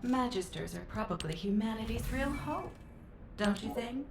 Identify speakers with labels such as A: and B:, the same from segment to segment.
A: Magisters are probably humanity's real hope, don't you think?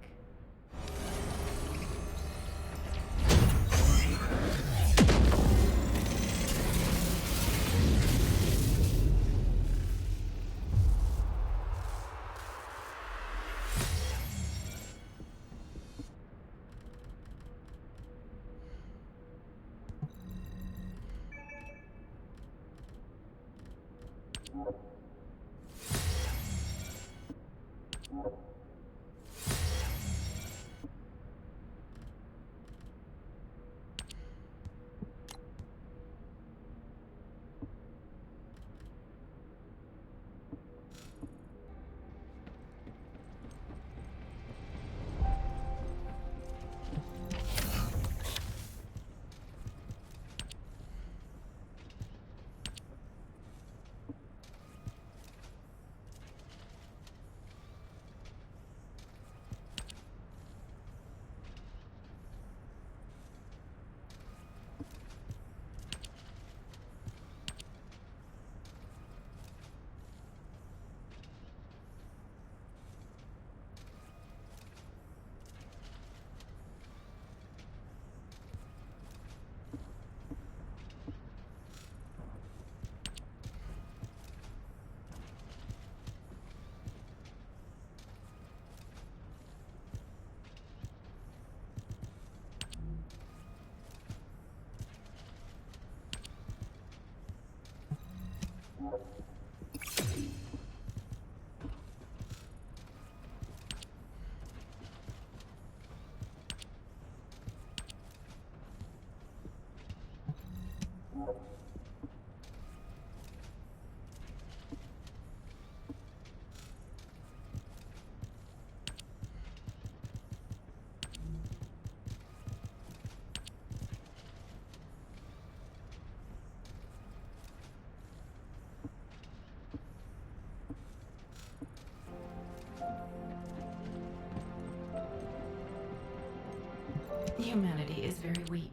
A: Humanity is very weak.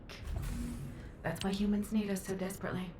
A: That's why humans need us so desperately.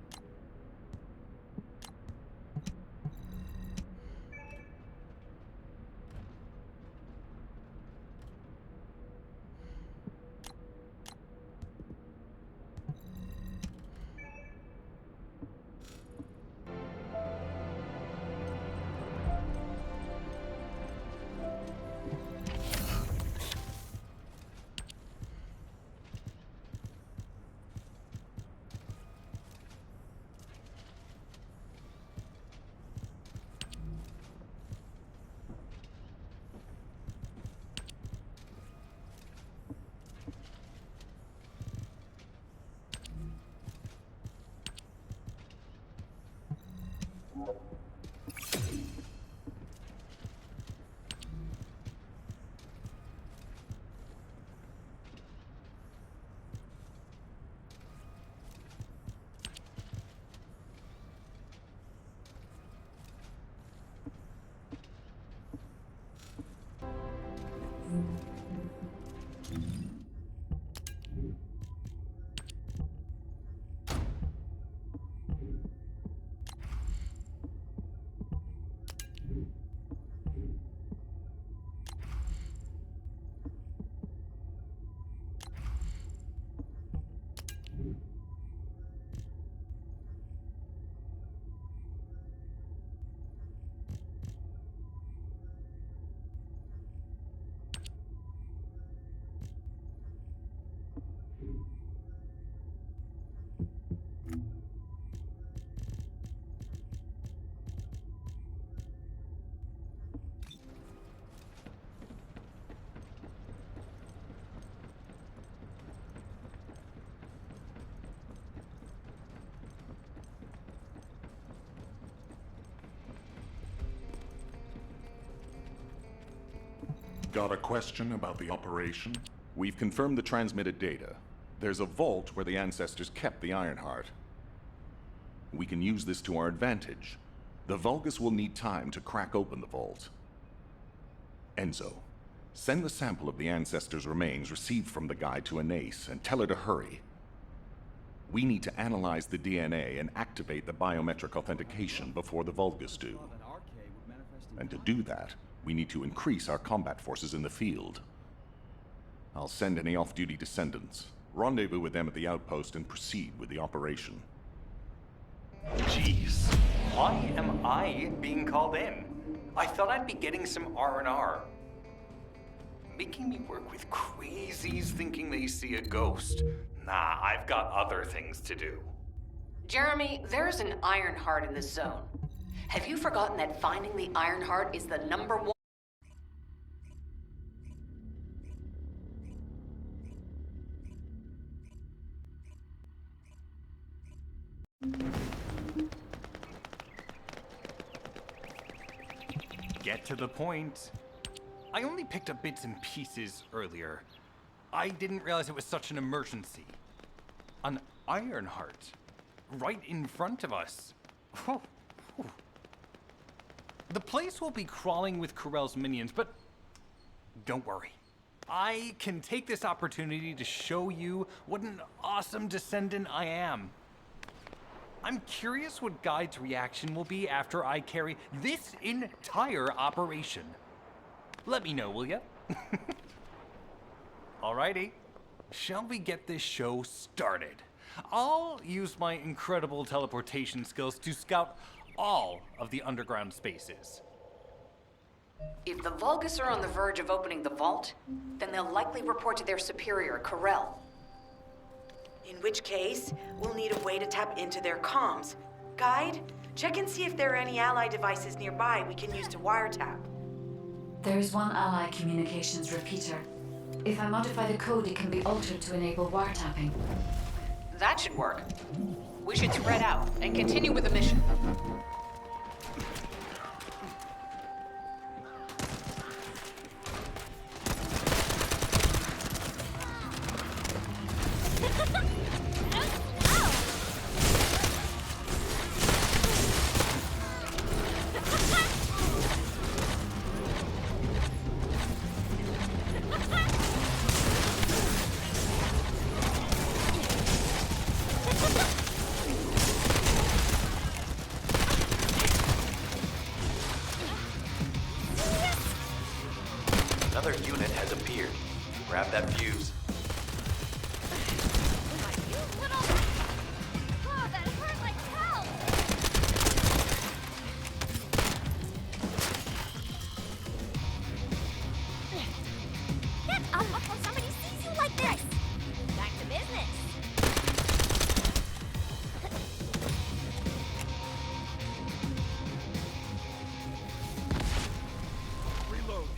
B: Got a question about the operation? We've confirmed the transmitted data. There's a vault where the ancestors kept the Ironheart. We can use this to our advantage. The Vulgus will need time to crack open the vault. Enzo, send the sample of the ancestors' remains received from the guide to Anais and tell her to hurry. We need to analyze the DNA and activate the biometric authentication before the Vulgus do. And to do that, we need to increase our combat forces in the field. I'll send any off-duty Descendants, rendezvous with them at the outpost, and proceed with the operation.
C: Jeez, why am I being called in? I thought I'd be getting some R&R. Making me work with crazies thinking they see a ghost. Nah, I've got other things to do.
D: Jeremy, there's an Ironheart in this zone. Have you forgotten that finding the Ironheart is the #1?
C: Get to the point. I only picked up bits and pieces earlier. I didn't realize it was such an emergency. An Ironheart. Right in front of us. Whew, whew. The place will be crawling with Corell's minions, but don't worry. I can take this opportunity to show you what an awesome Descendant I am. I'm curious what Guide's reaction will be after I carry this entire operation. Let me know, will ya? Alrighty. Shall we get this show started? I'll use my incredible teleportation skills to scout all of the underground spaces.
D: If the Vulgus are on the verge of opening the vault, then they'll likely report to their superior, Corell.
E: In which case, we'll need a way to tap into their comms. Guide, check and see if there are any ally devices nearby we can use to wiretap.
A: There is one ally communications repeater. If I modify the code, it can be altered to enable wiretapping.
D: That should work. We should spread out and continue with the mission.
F: Another unit has appeared. Grab that fuse.
G: You little... Oh, that hurt like hell! Get up before somebody sees you like this! Back to business!
C: Reload.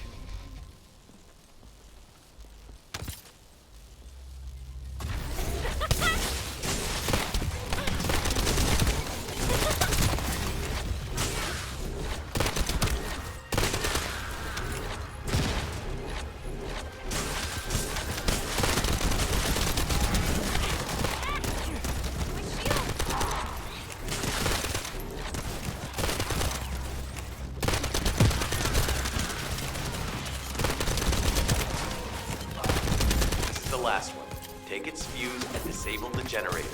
F: This is the last one. Take its fuse and disable the generator.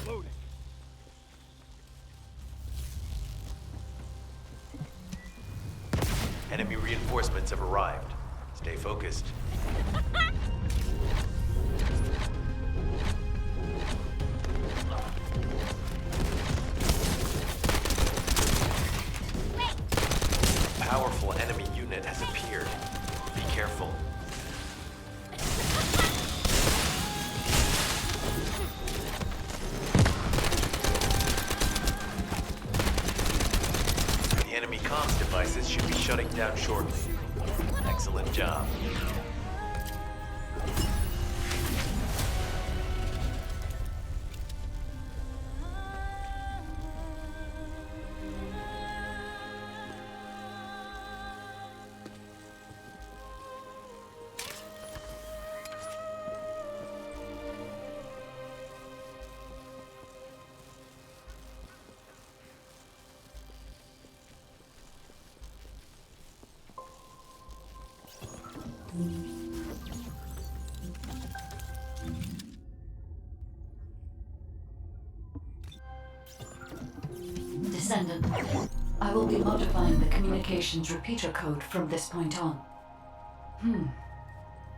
C: Loading.
F: Enemy reinforcements have arrived. Stay focused. A powerful enemy unit has appeared. Be careful. The enemy comms devices should be shutting down shortly. Excellent job.
A: Descendant. I will be modifying the communications repeater code from this point on.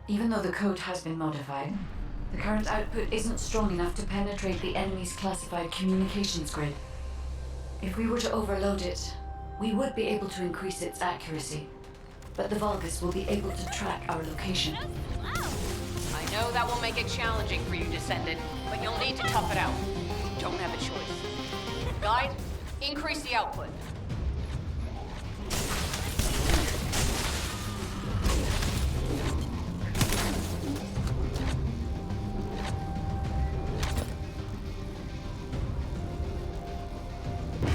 A: Even though the code has been modified, the current output isn't strong enough to penetrate the enemy's classified communications grid. If we were to overload it, we would be able to increase its accuracy, but the Vulgus will be able to track our location.
D: I know that will make it challenging for you, Descendant, but you'll need to tough it out. You don't have a choice. Guide, increase the output.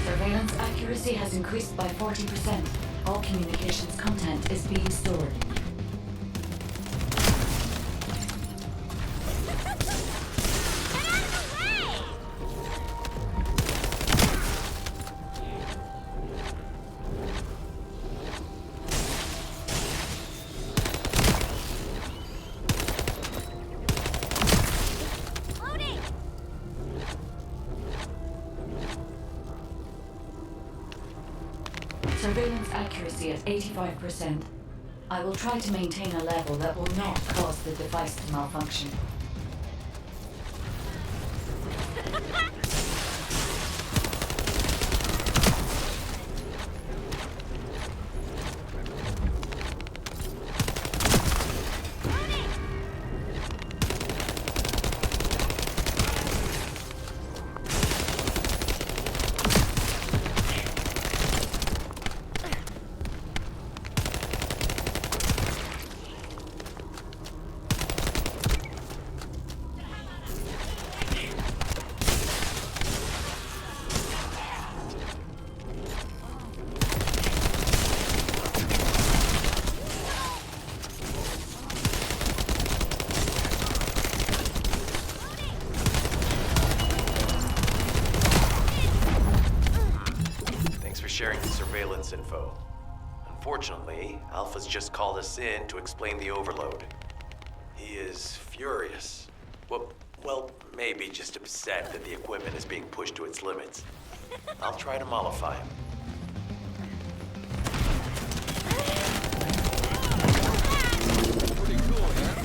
A: Surveillance accuracy has increased by 40%. All communications content is being stored. Surveillance accuracy at 85%. I will try to maintain a level that will not cause the device to malfunction.
F: Sharing the surveillance info. Unfortunately, Alpha's just called us in to explain the overload. He is furious. Well, maybe just upset that the equipment is being pushed to its limits. I'll try to mollify him.
C: Pretty cool, yeah?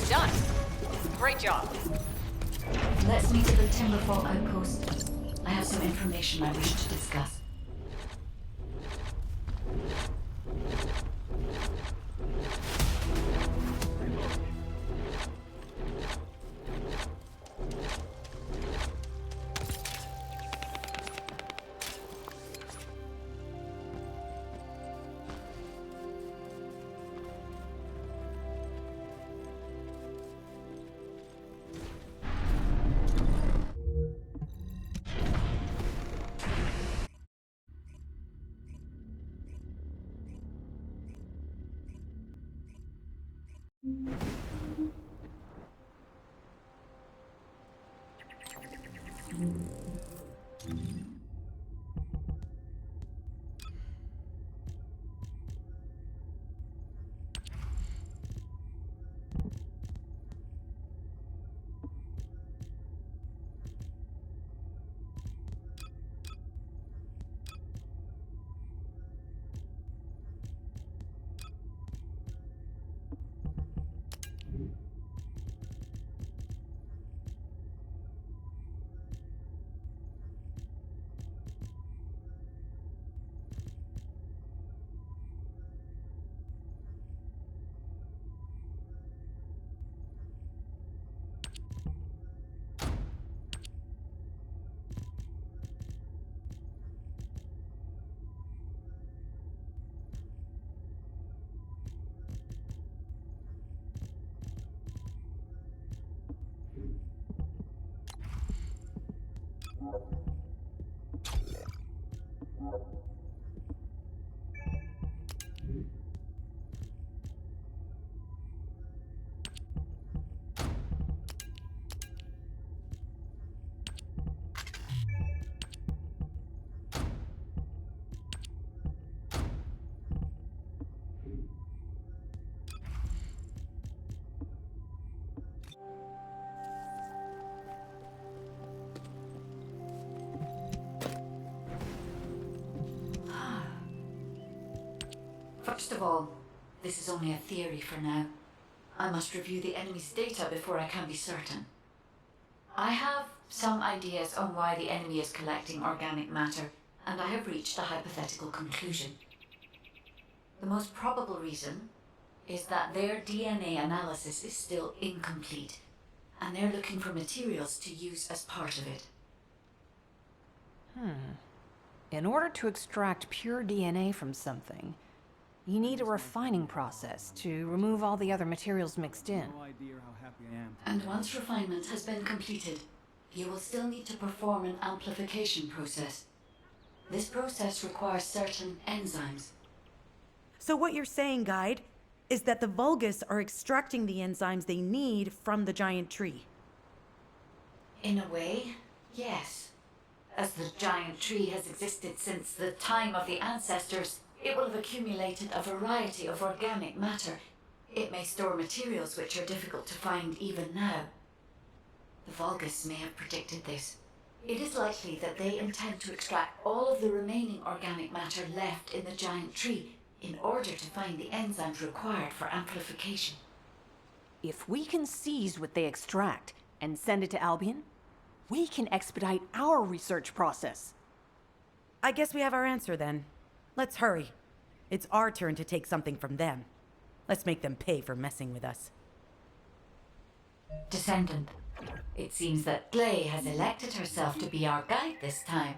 D: Done. Great job.
A: Let's meet at the Timberfall outpost. I have some information I wish to discuss. First of all, this is only a theory for now. I must review the enemy's data before I can be certain. I have some ideas on why the enemy is collecting organic matter, and I have reached a hypothetical conclusion. The most probable reason is that their DNA analysis is still incomplete, and they're looking for materials to use as part of it.
H: In order to extract pure DNA from something, you need a refining process to remove all the other materials mixed in.
I: No idea how happy I am.
A: And once refinement has been completed, you will still need to perform an amplification process. This process requires certain enzymes.
E: So what you're saying, Guide, is that the Vulgus are extracting the enzymes they need from the giant tree.
A: In a way, yes. As the giant tree has existed since the time of the ancestors, it will have accumulated a variety of organic matter. It may store materials which are difficult to find even now. The Vulgus may have predicted this. It is likely that they intend to extract all of the remaining organic matter left in the giant tree in order to find the enzymes required for amplification.
H: If we can seize what they extract and send it to Albion, we can expedite our research process.
E: I guess we have our answer then. Let's hurry. It's our turn to take something from them. Let's make them pay for messing with us.
A: Descendant, it seems that Glay has elected herself to be our guide this time.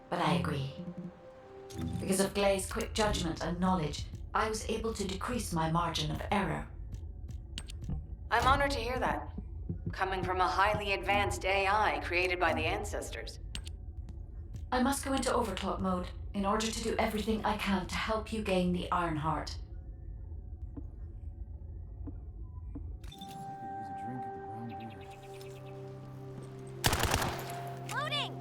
A: But I agree. Because of Glay's quick judgment and knowledge, I was able to decrease my margin of error.
D: I'm honored to hear that. Coming from a highly advanced AI created by the ancestors.
A: I must go into overclock mode in order to do everything I can to help you gain the Iron Heart.
G: Loading!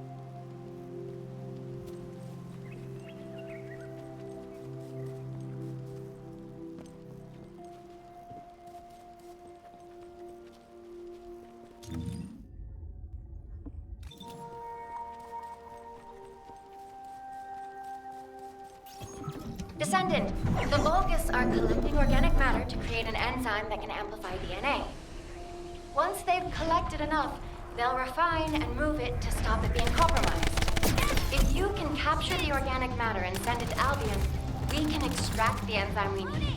G: Descendant, the Vulgus are collecting organic matter to create an enzyme that can amplify DNA. Once they've collected enough, they'll refine and move it to stop it being compromised. If you can capture the organic matter and send it to Albion, we can extract the enzyme we need.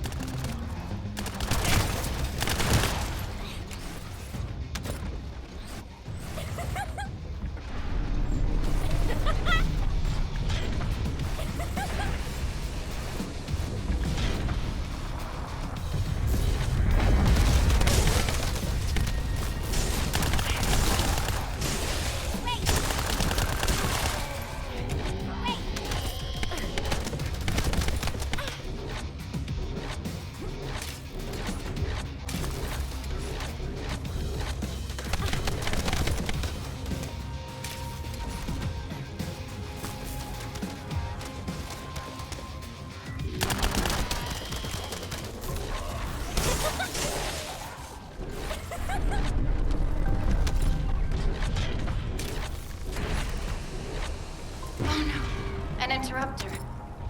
G: An interrupter.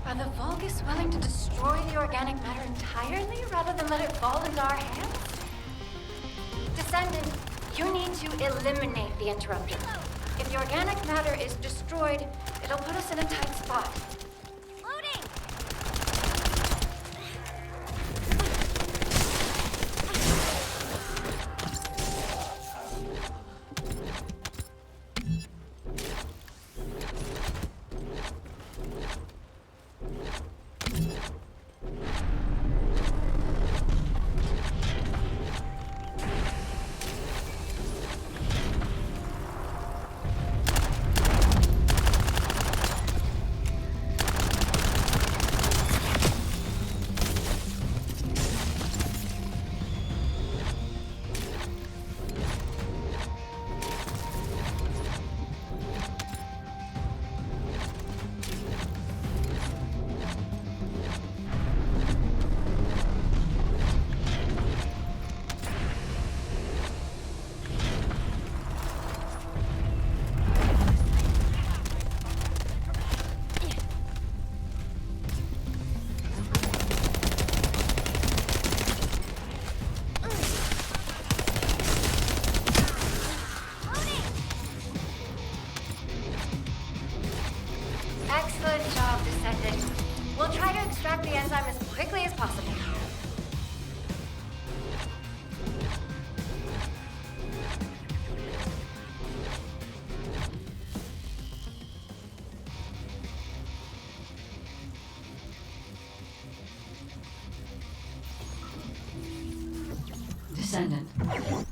G: Are the Vulgus willing to destroy the organic matter entirely rather than let it fall into our hands? Descendant, you need to eliminate the interrupter. If the organic matter is destroyed, it'll put us in a tight spot. Loading! Descendant. We'll try to extract the enzyme as quickly as possible.
A: Descendant,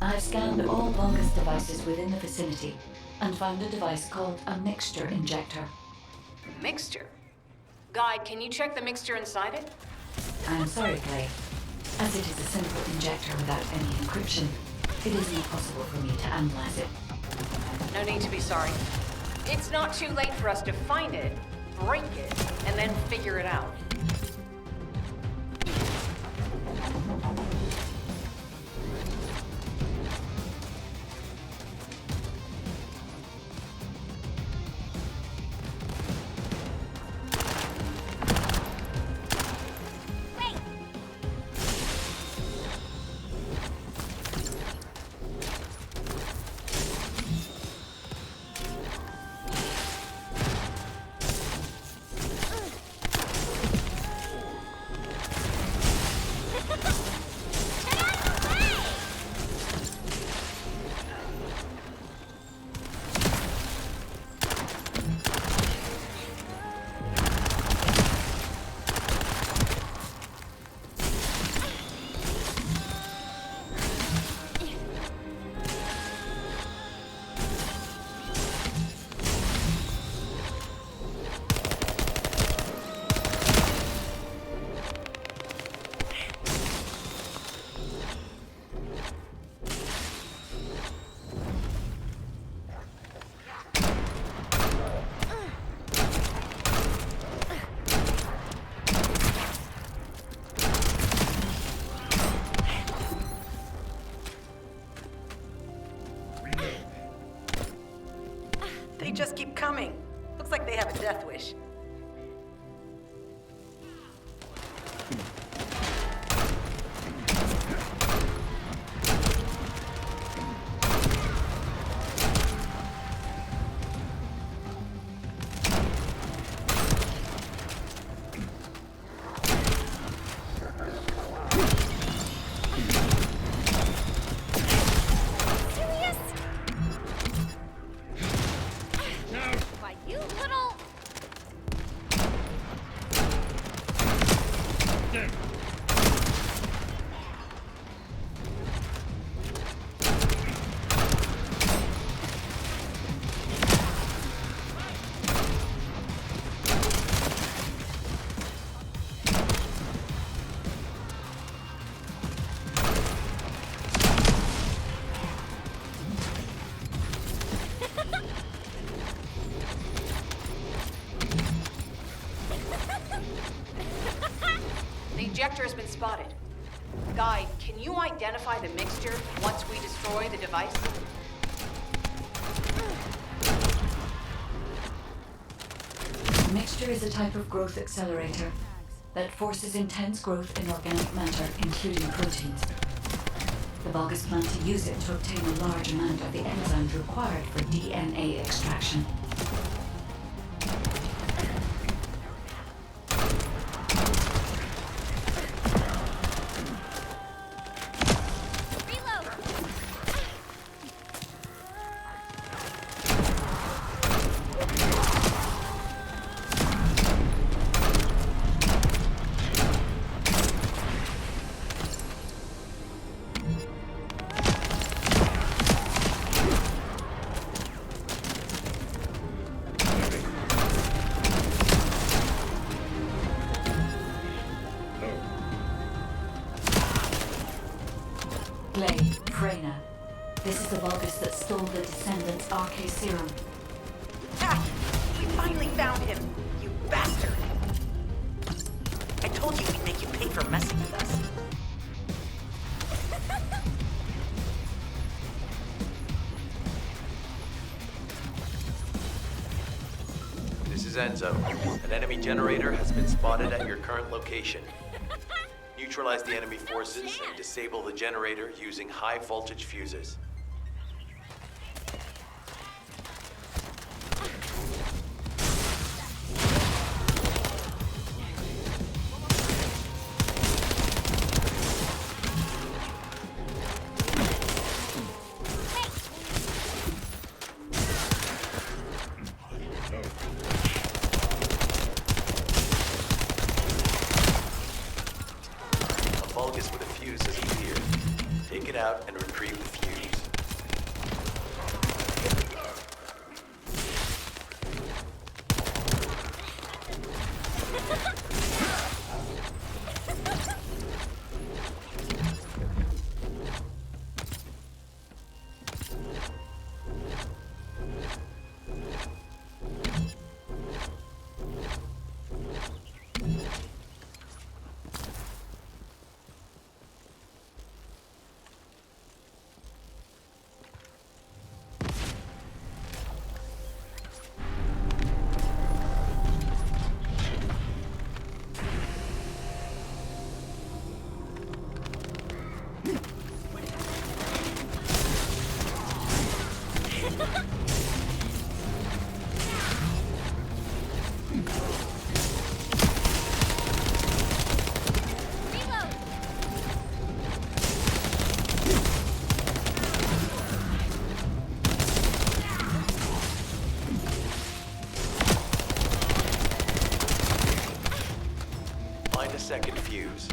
A: I've scanned all Vulgus devices within the vicinity and found a device called a mixture injector.
D: Mixture? Guide, can you check the mixture inside it?
A: I'm sorry, Clay. As it is a simple injector without any encryption, it isn't possible for me to analyze it.
D: No need to be sorry. It's not too late for us to find it, break it, and then figure it out.
E: They just keep coming. Looks like they have a death wish.
D: The ejector has been spotted. Guide, can you identify the mixture once we destroy the device?
A: The mixture is a type of growth accelerator that forces intense growth in organic matter, including proteins. The Vulgus plan to use it to obtain a large amount of the enzymes required for DNA extraction. This is the Vulgus that stole the Descendant's RK serum.
E: Ah! We finally found him, you bastard! I told you we'd make you pay for messing with us.
F: This is Enzo. An enemy generator has been spotted at your current location. Neutralize the enemy forces and disable the generator using high voltage fuses. second fuse.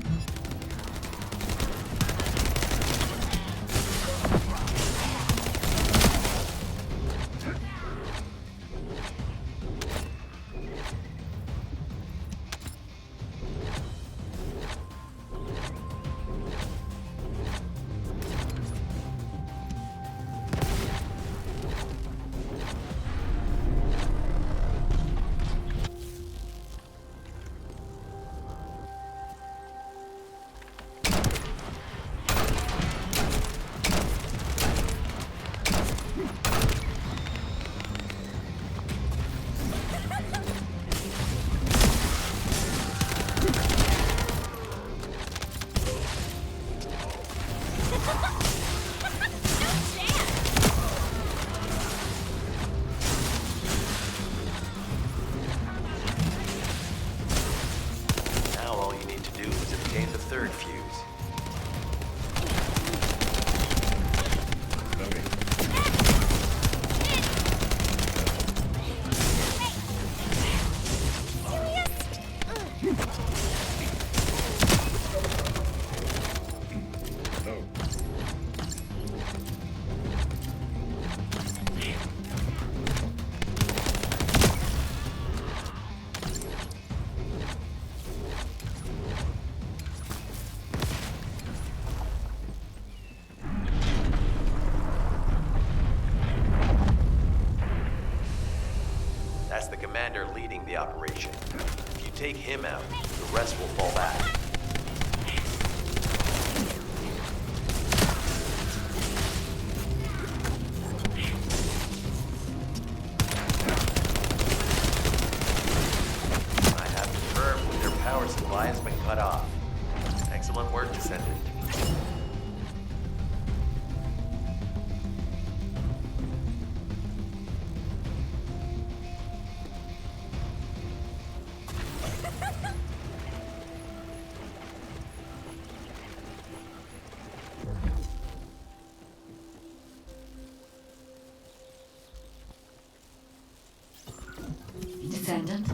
F: Now all you need to do is obtain the third fuse. That's the commander leading the operation. If you take him out, the rest will fall back. I have confirmed that their power supply has been cut off. Excellent work, Descendant.
A: Descendant,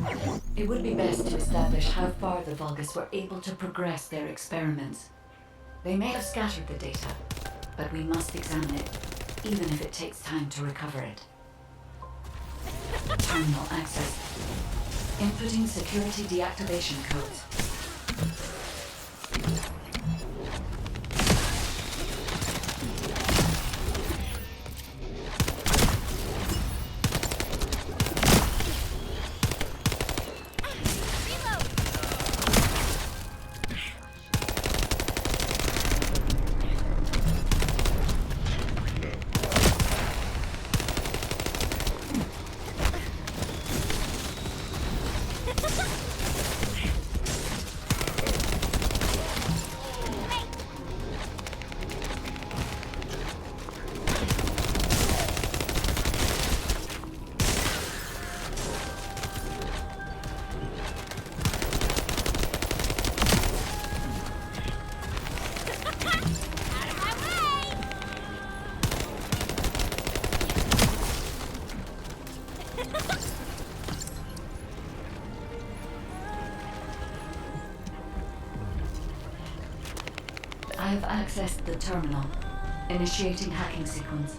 A: it would be best to establish how far the Vulgus were able to progress their experiments. They may have scattered the data, but we must examine it, even if it takes time to recover it. Terminal access. Inputting security deactivation codes. I have accessed the terminal. Initiating hacking sequence.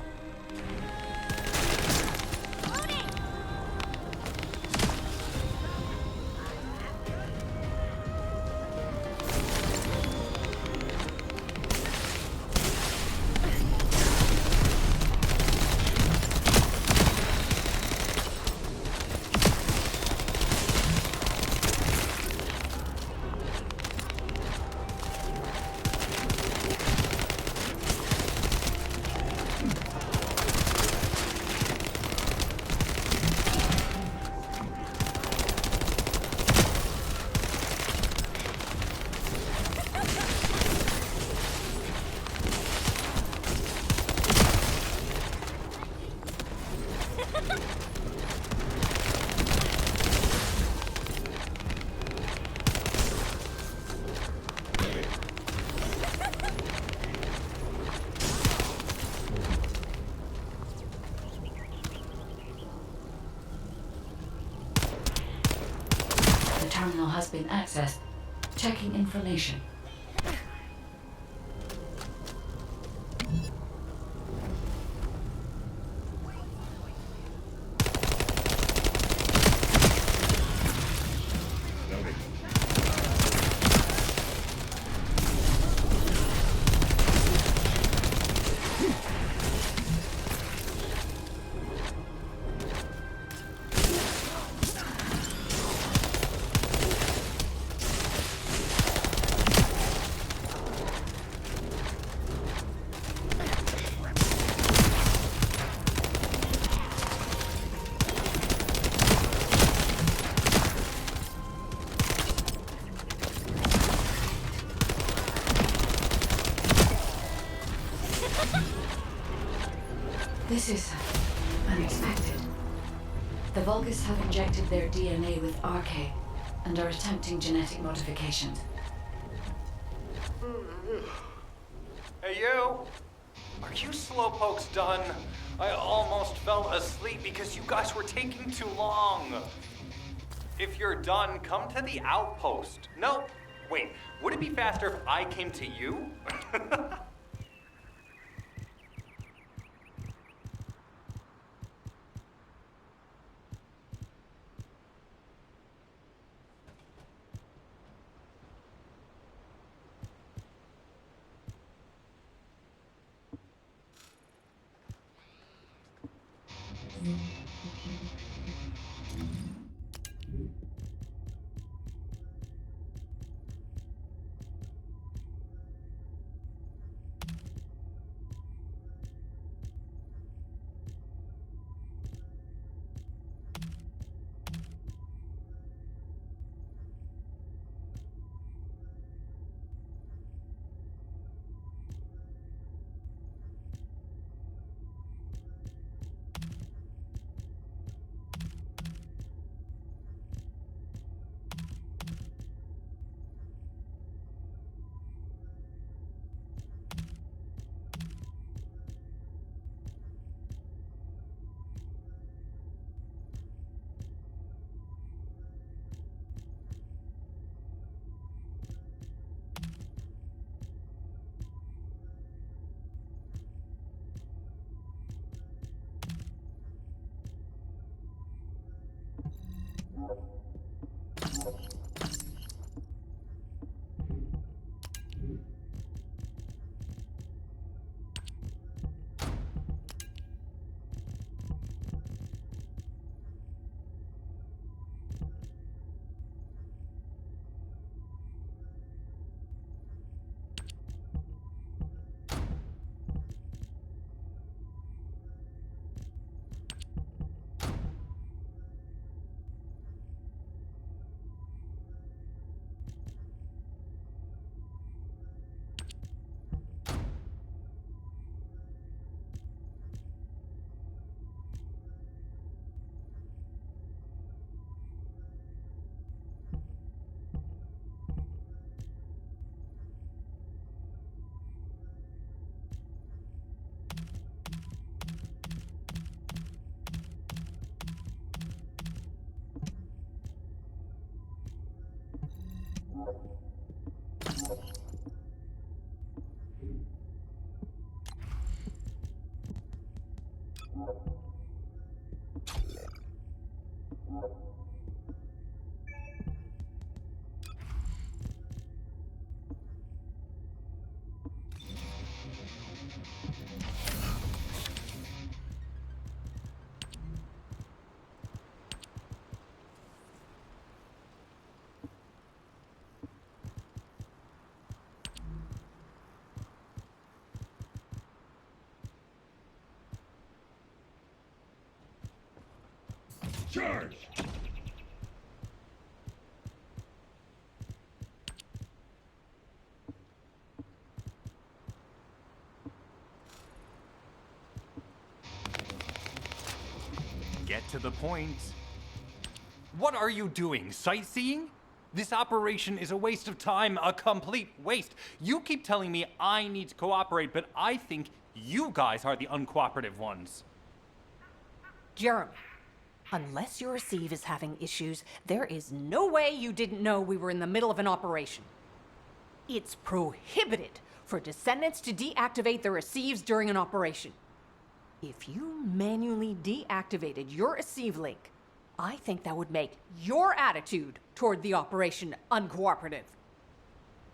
A: The terminal has been accessed. Checking information. This is unexpected. The Vulgus have injected their DNA with RK and are attempting genetic modifications.
C: Hey, you! Are you slowpokes done? I almost fell asleep because you guys were taking too long. If you're done, come to the outpost. No, wait, would it be faster if I came to you?
I: Charge!
C: Get to the point. What are you doing? Sightseeing? This operation is a waste of time, a complete waste. You keep telling me I need to cooperate, but I think you guys are the uncooperative ones.
H: Jeremy, Unless your receive is having issues, there is no way you didn't know we were in the middle of an operation. It's prohibited for Descendants to deactivate their receives during an operation. If you manually deactivated your receive link, I think that would make your attitude toward the operation uncooperative.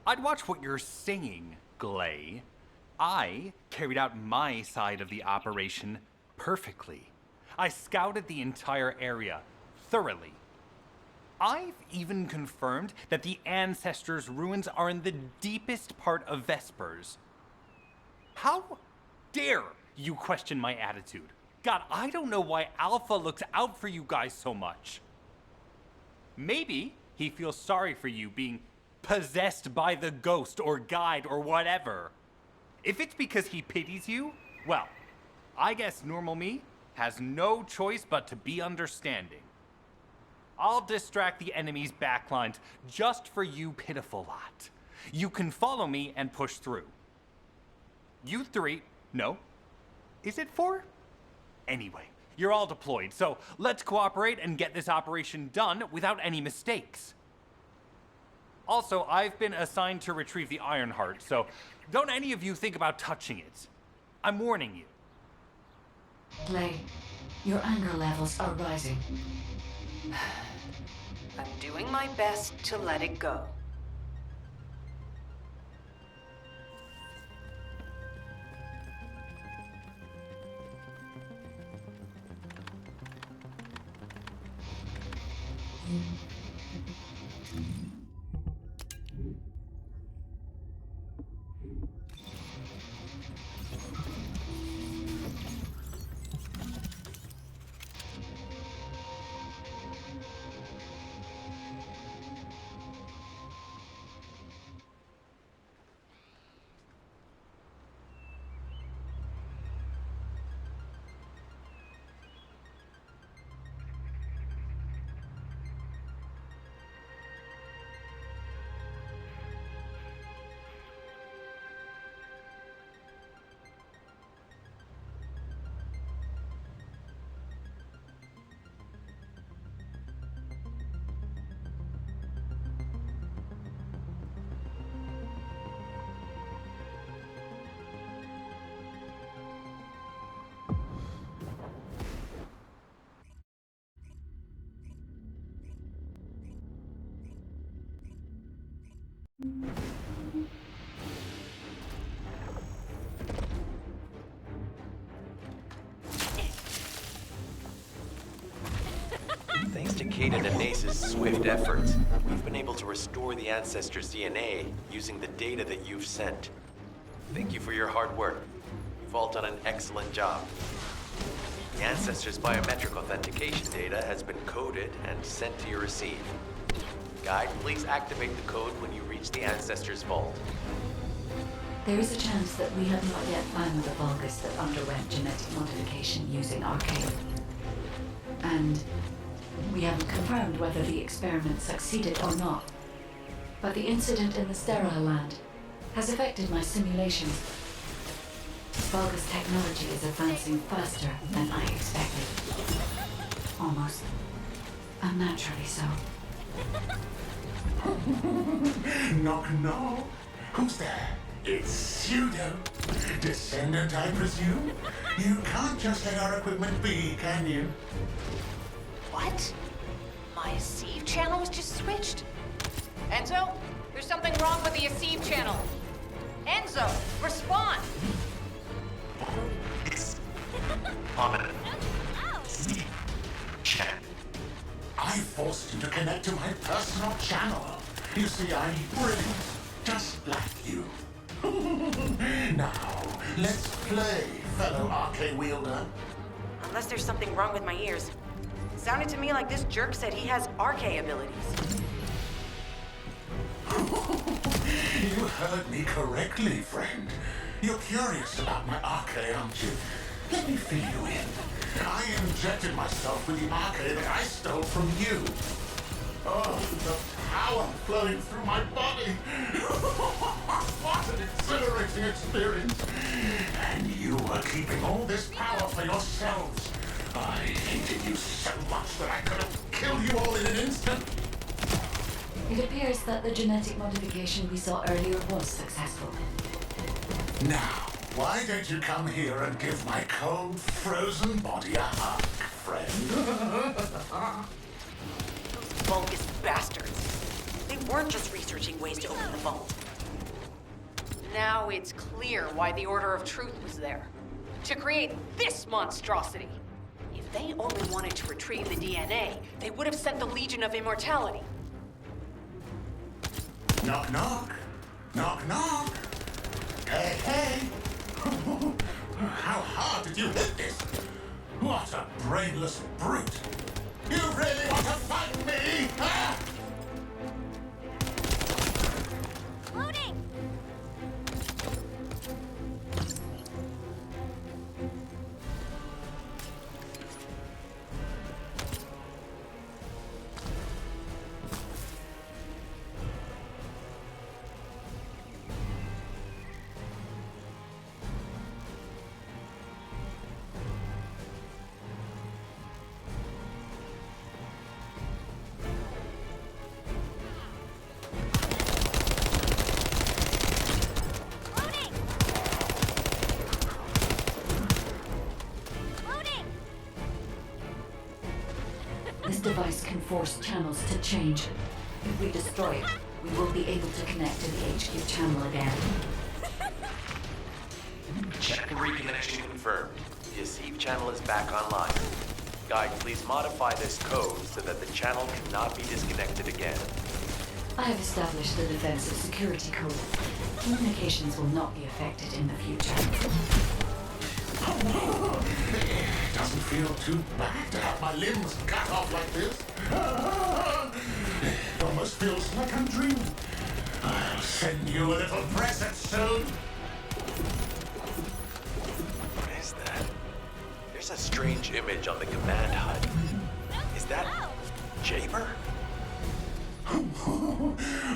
C: I'd watch what you're saying, Glay. I carried out my side of the operation perfectly. I scouted the entire area thoroughly. I've even confirmed that the Ancestors' ruins are in the deepest part of Vespers. How dare you question my attitude? God, I don't know why Alpha looks out for you guys so much. Maybe he feels sorry for you being possessed by the ghost or guide or whatever. If it's because he pities you, well, I guess normal me has no choice but to be understanding. I'll distract the enemy's backlines just for you pitiful lot. You can follow me and push through. You three, no. Is it four? Anyway, you're all deployed, so let's cooperate and get this operation done without any mistakes. Also, I've been assigned to retrieve the Ironheart, so don't any of you think about touching it. I'm warning you.
A: Glay, your anger levels are rising.
D: I'm doing my best to let it go.
F: Thanks to Kaden and Nace's swift efforts, we've been able to restore the Ancestors' DNA using the data that you've sent. Thank you for your hard work. You've all done an excellent job. The Ancestors' biometric authentication data has been coded and sent to your receive. Guide, please activate the code when you reach the Ancestors' vault.
A: There is a chance that we have not yet found the Vulgus that underwent genetic modification using Arcane. And we haven't confirmed whether the experiment succeeded or not. But the incident in the sterile land has affected my simulations. Vulgus technology is advancing faster than I expected. Almost unnaturally so.
J: Knock, knock. Who's there? It's Pseudo. Descendant, I presume? You can't just let our equipment be, can you?
D: What? My receive channel was just switched? Enzo, there's something wrong with the receive channel. Enzo, respond!
J: It's on chat. I forced you to connect to my personal channel. You see, I'm brilliant, just like you. Now, let's play, fellow Arcane wielder.
E: Unless there's something wrong with my ears. Sounded to me like this jerk said he has RK abilities.
J: You heard me correctly, friend. You're curious about my RK, aren't you? Let me fill you in. I injected myself with the RK that I stole from you. Oh, the power flowing through my body. What an exhilarating experience. And you were keeping all this power for yourselves. I hated you so much that I could have killed you all in an instant?
A: It appears that the genetic modification we saw earlier was successful.
J: Now, why don't you come here and give my cold, frozen body a hug, friend?
E: Those bogus bastards. They weren't just researching ways to open the vault.
D: Now it's clear why the Order of Truth was there. To create this monstrosity.
E: If they only wanted to retrieve the DNA, they would have sent the Legion of Immortality.
J: Knock, knock. Knock, knock. Hey, hey. How hard did you hit this? What a brainless brute. You really want to fight me, huh?
G: Loading!
A: This device can force channels to change. If we destroy it, we will be able to connect to the HQ channel again.
F: Check and reconnection confirmed. The ASUS channel is back online. Guide, please modify this code so that the channel cannot be disconnected again.
A: I have established the defensive security code. Communications will not be affected in the future.
J: It doesn't feel too bad to have my limbs cut off like this. It almost feels like I'm dreaming. I'll send you a little present soon.
F: What is that? There's a strange image on the command HUD. Is that Jaber?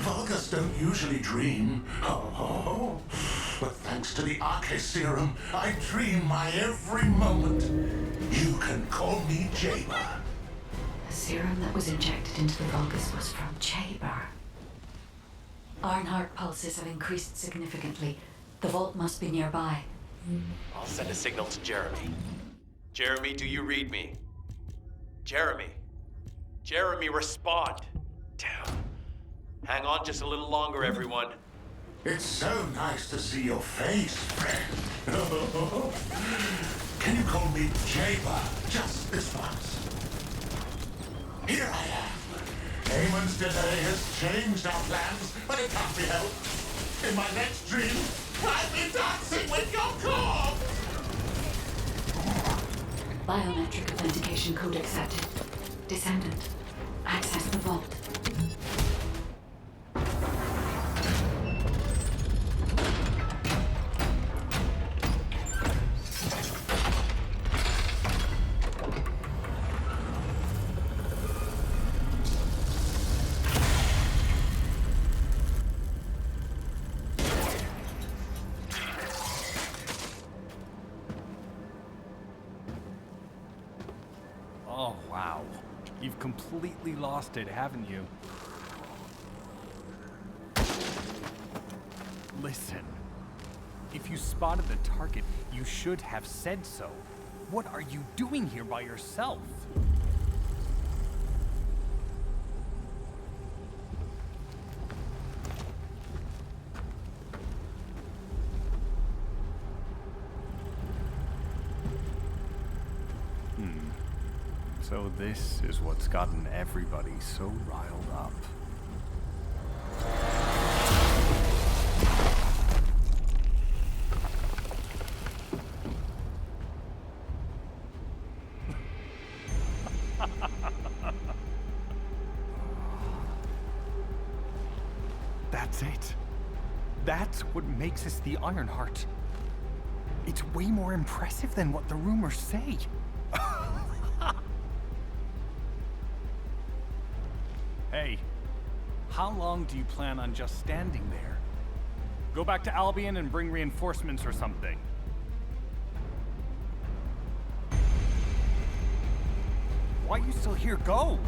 J: Vulgus don't usually dream. But thanks to the Arche serum, I dream my every moment. You can call me Jaber.
A: The serum that was injected into the Vulgus was from Jaber. Ironheart pulses have increased significantly. The vault must be nearby.
F: I'll send a signal to Jeremy. Jeremy, do you read me? Jeremy. Jeremy, respond. Damn. Hang on just a little longer, everyone.
J: It's so nice to see your face, friend. Can you call me Jaber just this once? Here I am. Eamon's delay has changed our plans, but it can't be helped. In my next dream, I'll be dancing with your corpse!
A: Biometric authentication code accepted. Descendant. Access the vault.
C: Oh, wow. You've completely lost it, haven't you? Listen. If you spotted the target, you should have said so. What are you doing here by yourself? So this is what's gotten everybody so riled up. That's it. That's what makes us the Ironheart. It's way more impressive than what the rumors say. Hey, how long do you plan on just standing there? Go back to Albion and bring reinforcements or something. Why are you still here? Go!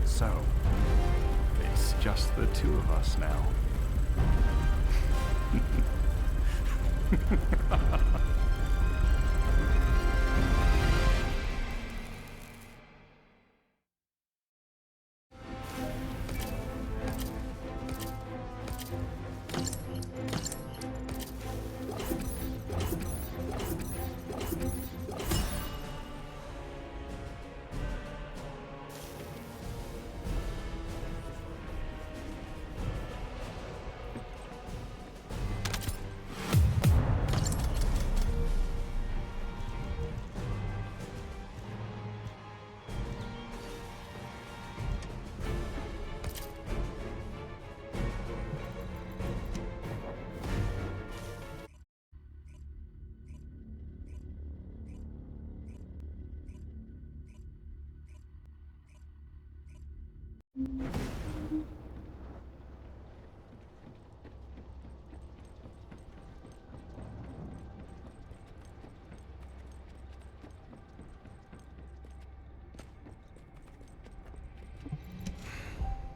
C: So, it's just the two of us now.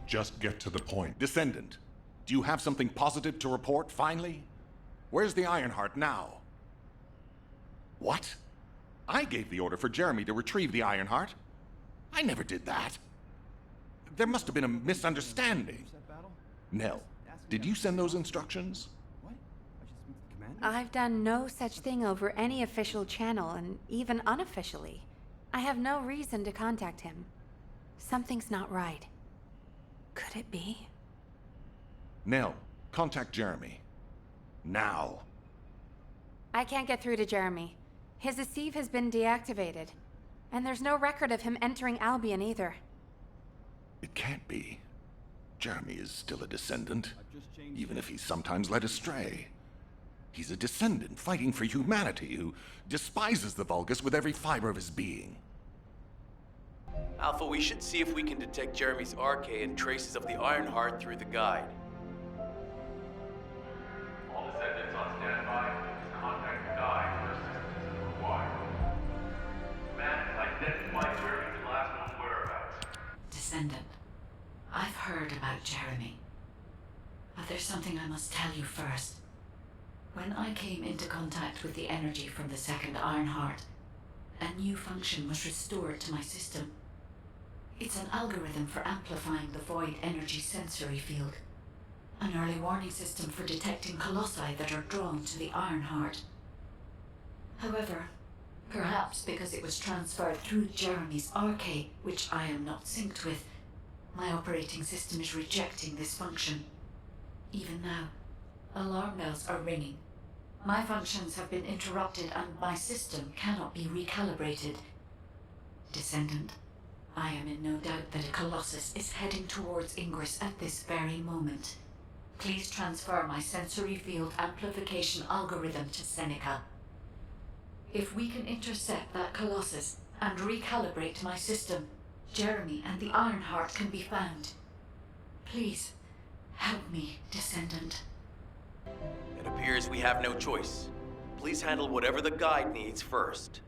B: Just get to the point. Descendant, do you have something positive to report, finally? Where's the Ironheart now? What? I gave the order for Jeremy to retrieve the Ironheart. I never did that. There must have been a misunderstanding. Nell, did you send those instructions?
K: I've done no such thing over any official channel, and even unofficially. I have no reason to contact him. Something's not right. Could it be?
B: Nell, contact Jeremy. Now.
K: I can't get through to Jeremy. His ASUS has been deactivated. And there's no record of him entering Albion either.
B: It can't be. Jeremy is still a Descendant, even if he's sometimes led astray. He's a Descendant fighting for humanity who despises the Vulgus with every fiber of his being.
F: Alpha, we should see if we can detect Jeremy's arcade and traces of the Ironheart through the guide.
L: All Descendants on standby. Please contact the guide for assistance if required. Man, identify Jeremy's last known whereabouts.
A: Descendant, I've heard about Jeremy. But there's something I must tell you first. When I came into contact with the energy from the second Ironheart, a new function was restored to my system. It's an algorithm for amplifying the void energy sensory field. An early warning system for detecting colossi that are drawn to the Ironheart. However, perhaps because it was transferred through Jeremy's arcade, which I am not synced with, my operating system is rejecting this function. Even now, alarm bells are ringing. My functions have been interrupted and my system cannot be recalibrated. Descendant, I am in no doubt that a Colossus is heading towards Ingress at this very moment. Please transfer my sensory field amplification algorithm to Seneca. If we can intercept that Colossus and recalibrate my system, Jeremy and the Ironheart can be found. Please, help me, Descendant.
F: It appears we have no choice. Please handle whatever the guide needs first.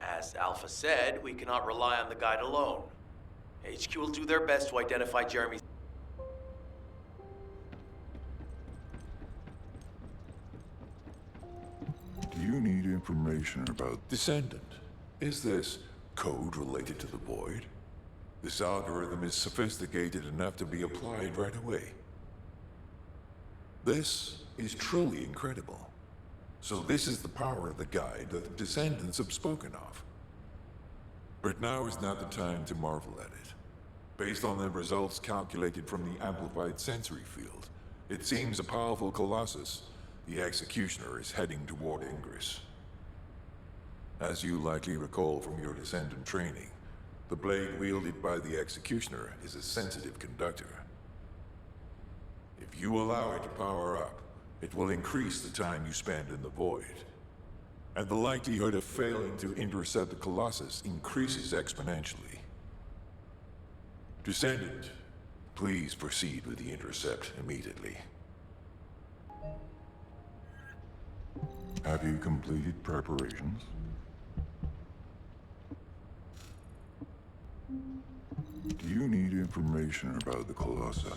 F: As Alpha said, we cannot rely on the guide alone. HQ will do their best to identify Jeremy's...
I: Do you need information about Descendant? Is this code related to the Void? This algorithm is sophisticated enough to be applied right away. This is truly incredible. So this is the power of the guide that the Descendants have spoken of. But now is not the time to marvel at it. Based on the results calculated from the amplified sensory field, it seems a powerful Colossus, the Executioner, is heading toward Ingress. As you likely recall from your Descendant training, The blade wielded by the Executioner is a sensitive conductor. If you allow it to power up, it will increase the time you spend in the void. And the likelihood of failing to intercept the Colossus increases exponentially. Descendant, please proceed with the intercept immediately. Have you completed preparations? Do you need information about the Colossi?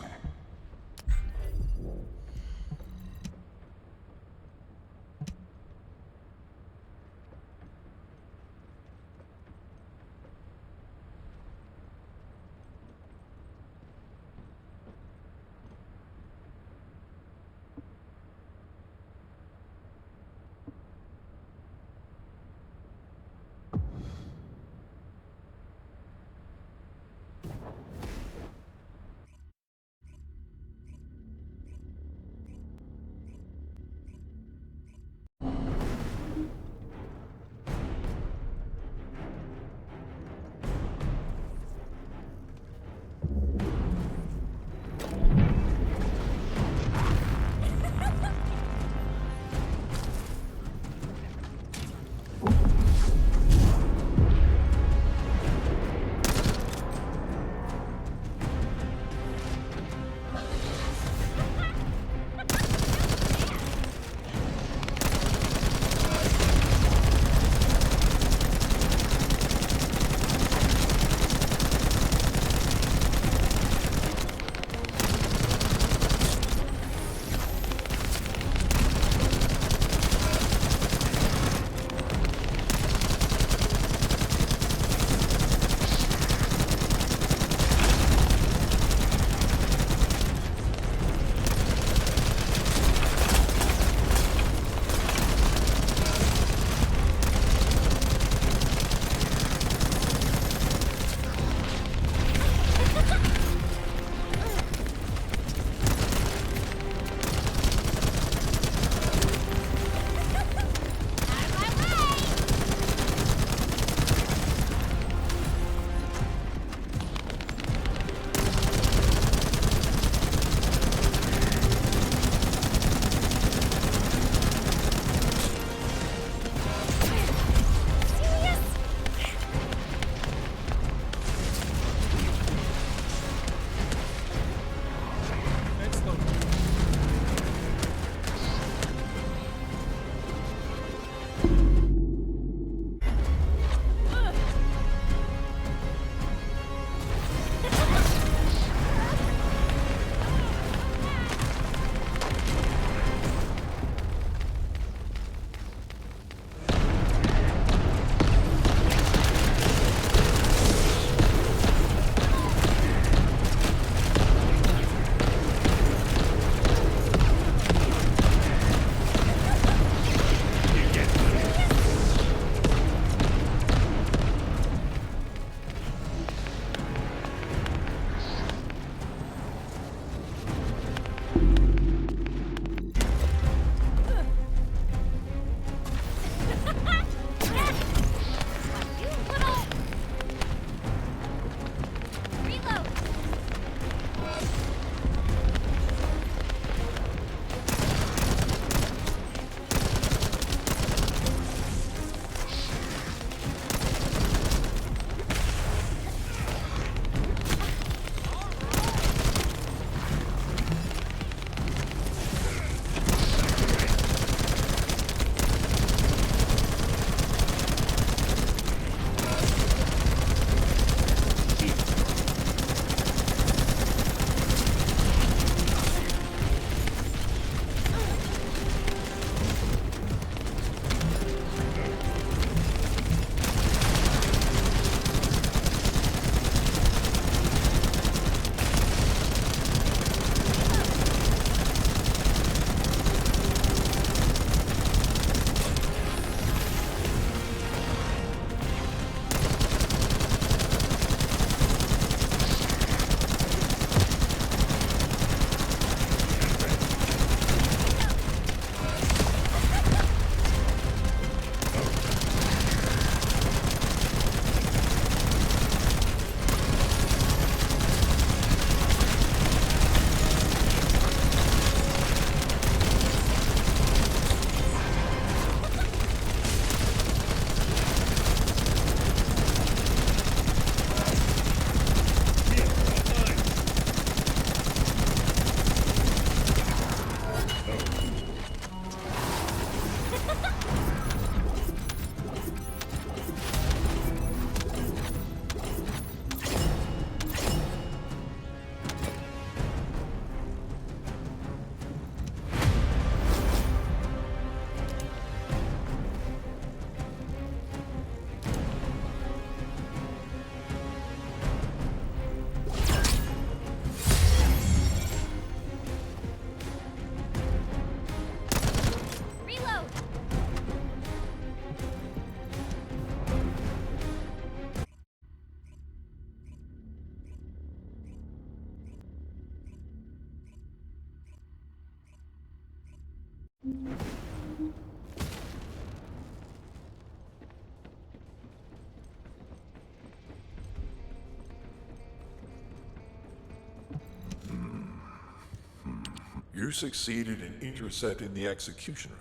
I: You succeeded in intercepting the Executioner.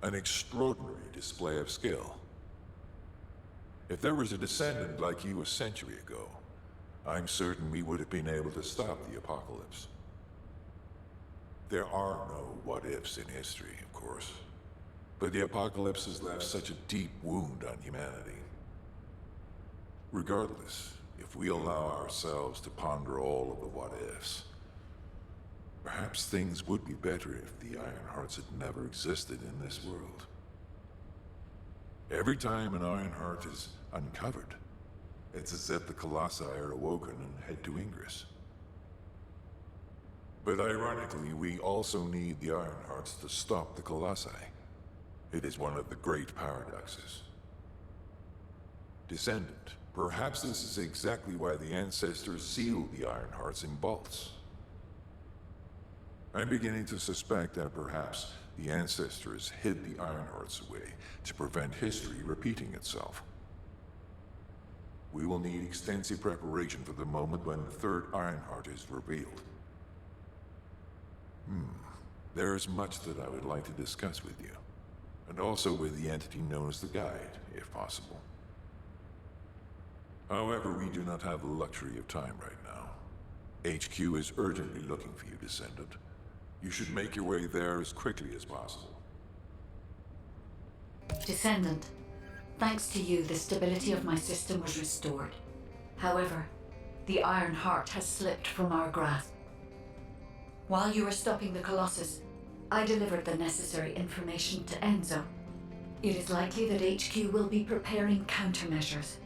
I: An extraordinary display of skill. If there was a Descendant like you a century ago, I'm certain we would have been able to stop the apocalypse. There are no what-ifs in history, of course. But the apocalypse has left such a deep wound on humanity. Regardless, if we allow ourselves to ponder all of the what-ifs, perhaps things would be better if the Ironhearts had never existed in this world. Every time an Ironheart is uncovered, it's as if the Colossi are awoken and head to Ingress. But ironically, we also need the Ironhearts to stop the Colossi. It is one of the great paradoxes. Descendant, perhaps this is exactly why the ancestors sealed the Ironhearts in vaults. I'm beginning to suspect that perhaps the ancestors hid the Ironhearts away to prevent history repeating itself. We will need extensive preparation for the moment when the third Ironheart is revealed. There is much that I would like to discuss with you, and also with the entity known as the Guide, if possible. However, we do not have the luxury of time right now. HQ is urgently looking for you, Descendant. You should make your way there as quickly as possible.
A: Descendant, thanks to you, the stability of my system was restored. However, the Iron Heart has slipped from our grasp. While you were stopping the Colossus, I delivered the necessary information to Enzo. It is likely that HQ will be preparing countermeasures.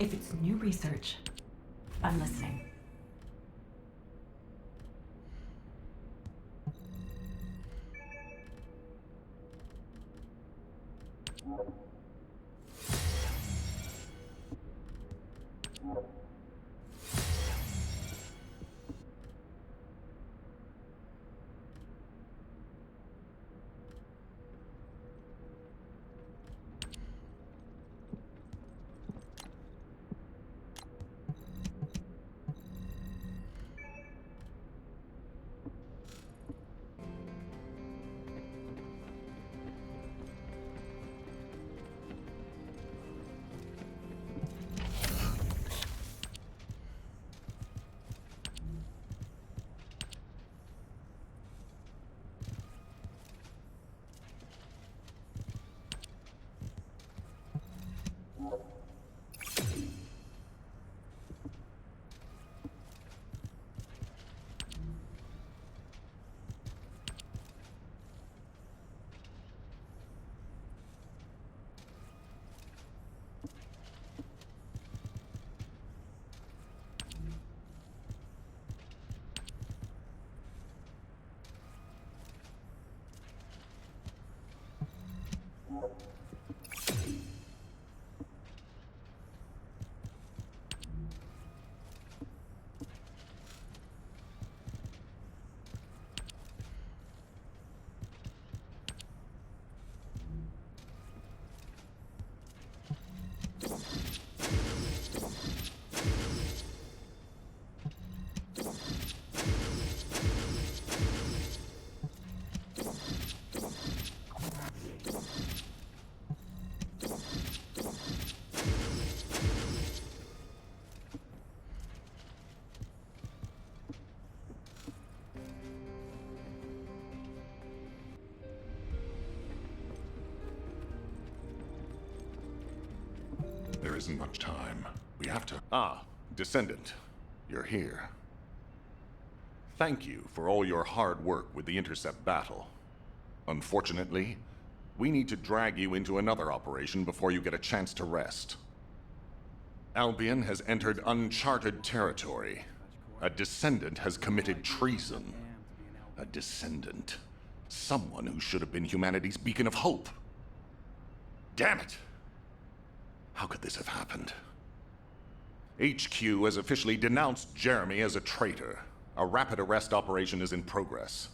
M: If it's new research, I'm listening.
B: There isn't much time. We have to... Descendant. You're here. Thank you for all your hard work with the intercept battle. Unfortunately, we need to drag you into another operation before you get a chance to rest. Albion has entered uncharted territory. A Descendant has committed treason. A Descendant. Someone who should have been humanity's beacon of hope. Damn it! How could this have happened? HQ has officially denounced Jeremy as a traitor. A rapid arrest operation is in progress.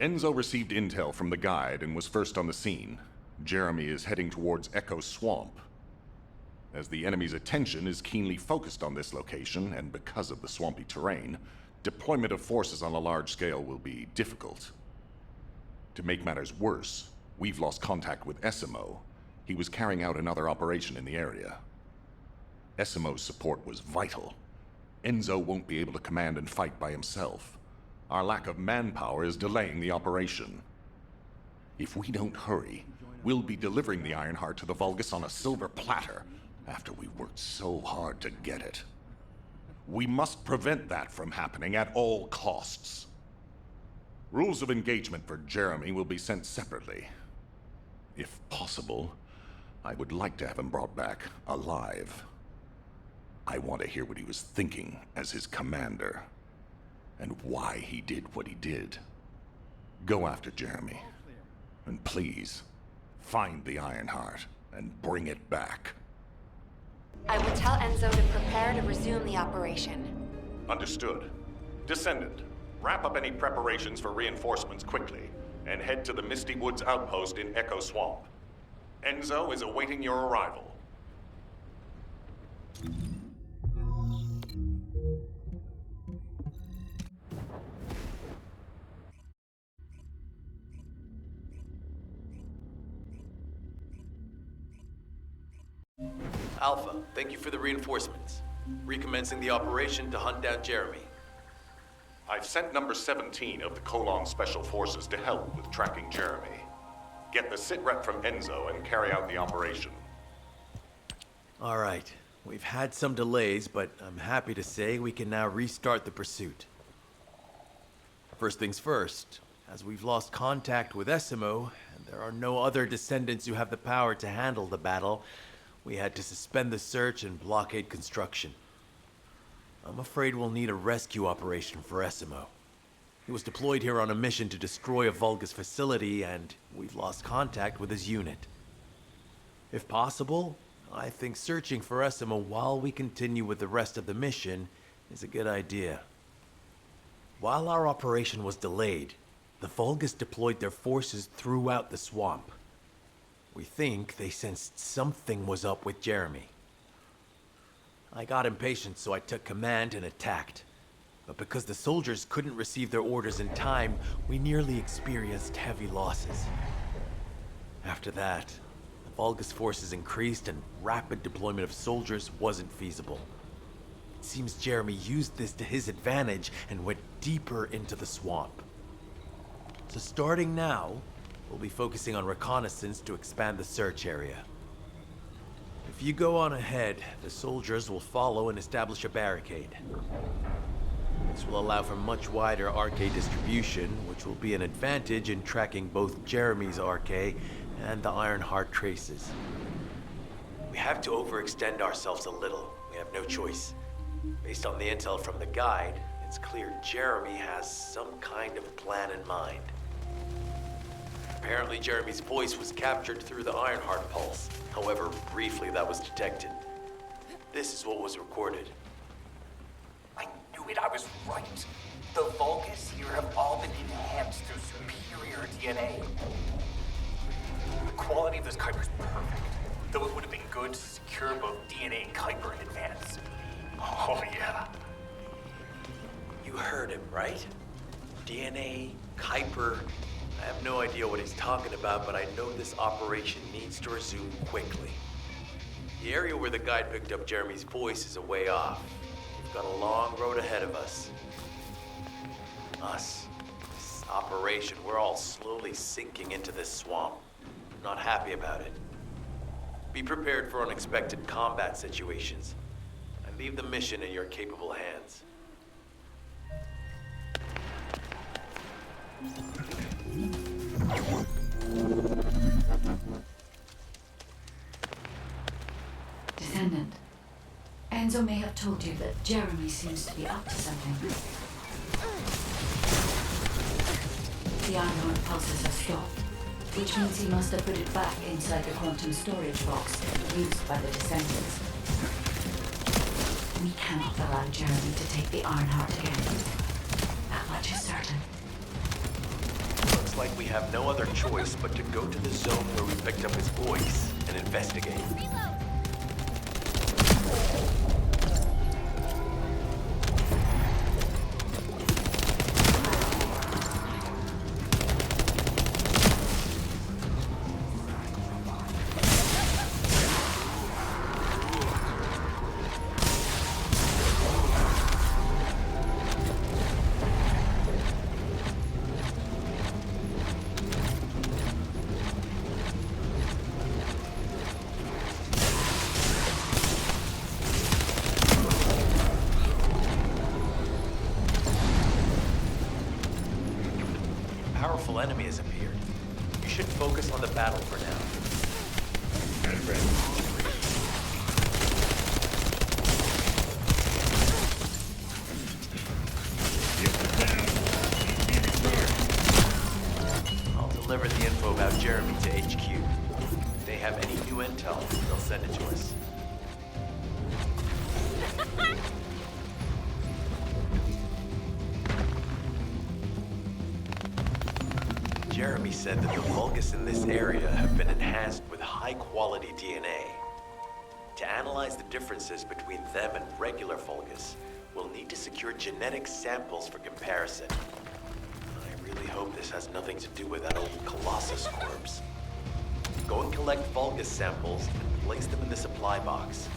B: Enzo received intel from the Guide and was first on the scene. Jeremy is heading towards Echo Swamp. As the enemy's attention is keenly focused on this location, and because of the swampy terrain, deployment of forces on a large scale will be difficult. To make matters worse, we've lost contact with Essimo. He was carrying out another operation in the area. Essimo's support was vital. Enzo won't be able to command and fight by himself. Our lack of manpower is delaying the operation. If we don't hurry, we'll be delivering the Ironheart to the Vulgus on a silver platter after we worked so hard to get it. We must prevent that from happening at all costs. Rules of engagement for Jeremy will be sent separately. If possible, I would like to have him brought back alive. I want to hear what he was thinking as his commander, and why he did what he did. Go after Jeremy, and please, find the Ironheart and bring it back.
K: I will tell Enzo to prepare to resume the operation.
B: Understood. Descendant, wrap up any preparations for reinforcements quickly, and head to the Misty Woods outpost in Echo Swamp. Enzo is awaiting your arrival.
F: Alpha, thank you for the reinforcements. Recommencing the operation to hunt down Jeremy.
B: I've sent number 17 of the Colon Special Forces to help with tracking Jeremy. Get the sitrep from Enzo and carry out the operation.
F: All right. We've had some delays, but I'm happy to say we can now restart the pursuit. First things first, as we've lost contact with Essimo, and there are no other descendants who have the power to handle the battle, we had to suspend the search and blockade construction. I'm afraid we'll need a rescue operation for Essimo. He was deployed here on a mission to destroy a Vulgus facility, and we've lost contact with his unit. If possible, I think searching for Essimo while we continue with the rest of the mission is a good idea. While our operation was delayed, the Vulgus deployed their forces throughout the swamp. We think they sensed something was up with Jeremy. I got impatient, so I took command and attacked. But because the soldiers couldn't receive their orders in time, we nearly experienced heavy losses. After that, the Vulgus forces increased and rapid deployment of soldiers wasn't feasible. It seems Jeremy used this to his advantage and went deeper into the swamp. So starting now, we'll be focusing on reconnaissance to expand the search area. If you go on ahead, the soldiers will follow and establish a barricade. This will allow for much wider RK distribution, which will be an advantage in tracking both Jeremy's RK and the Ironheart traces. We have to overextend ourselves a little. We have no choice. Based on the intel from the guide, it's clear Jeremy has some kind of plan in mind. Apparently, Jeremy's voice was captured through the Ironheart pulse. However, briefly that was detected. This is what was recorded.
N: I knew it, I was right. The Vulgus here have all been enhanced through superior DNA. The quality of this Kuiper is perfect, though it would have been good to secure both DNA and Kuiper in advance. Oh yeah.
F: You heard him, right? DNA, Kuiper. I have no idea what he's talking about, but I know this operation needs to resume quickly. The area where the guide picked up Jeremy's voice is a way off. We've got a long road ahead of us. This operation, we're all slowly sinking into this swamp. I'm not happy about it. Be prepared for unexpected combat situations. I leave the mission in your capable hands.
A: Descendant, Enzo may have told you that Jeremy seems to be up to something. The Ironheart pulses have stopped, which means he must have put it back inside the quantum storage box used by the Descendants. We cannot allow Jeremy to take the Ironheart again. That much is certain.
F: Looks like we have no other choice but to go to the zone where we picked up his voice and investigate. powerful enemy has appeared. You should focus on the battle for now. I'll deliver the info about Jeremy to HQ. If they have any new intel, they'll send it to us. Jeremy said that the Vulgus in this area have been enhanced with high-quality DNA. To analyze the differences between them and regular Vulgus, we'll need to secure genetic samples for comparison. I really hope this has nothing to do with that old Colossus corpse. Go and collect Vulgus samples and place them in the supply box.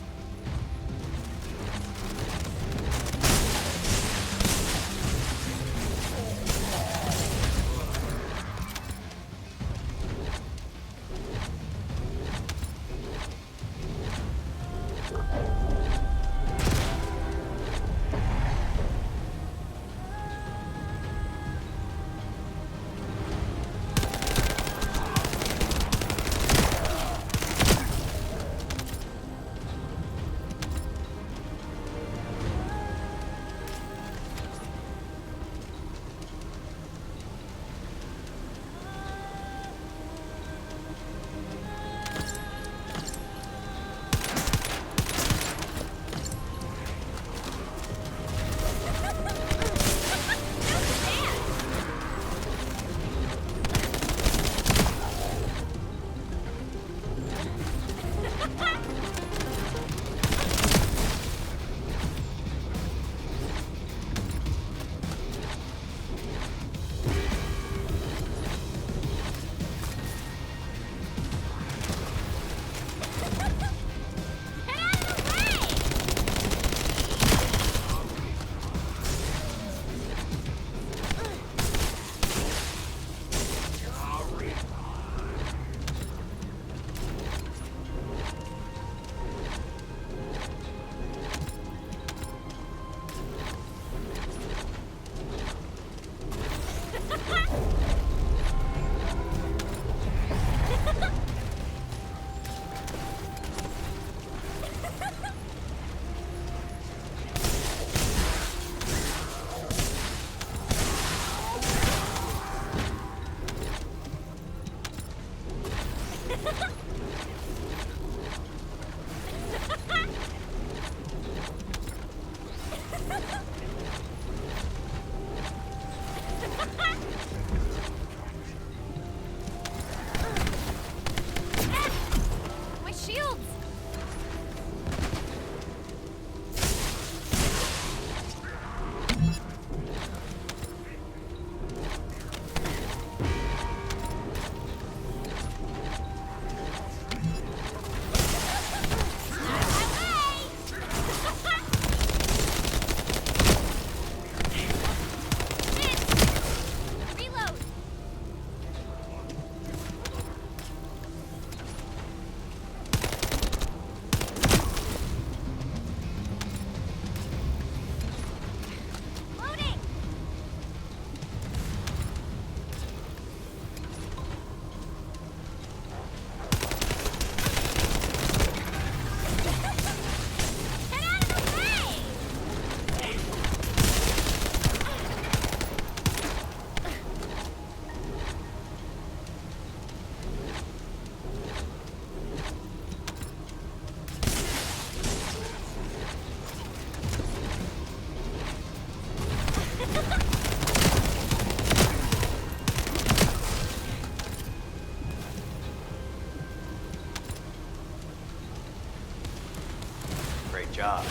F: Job.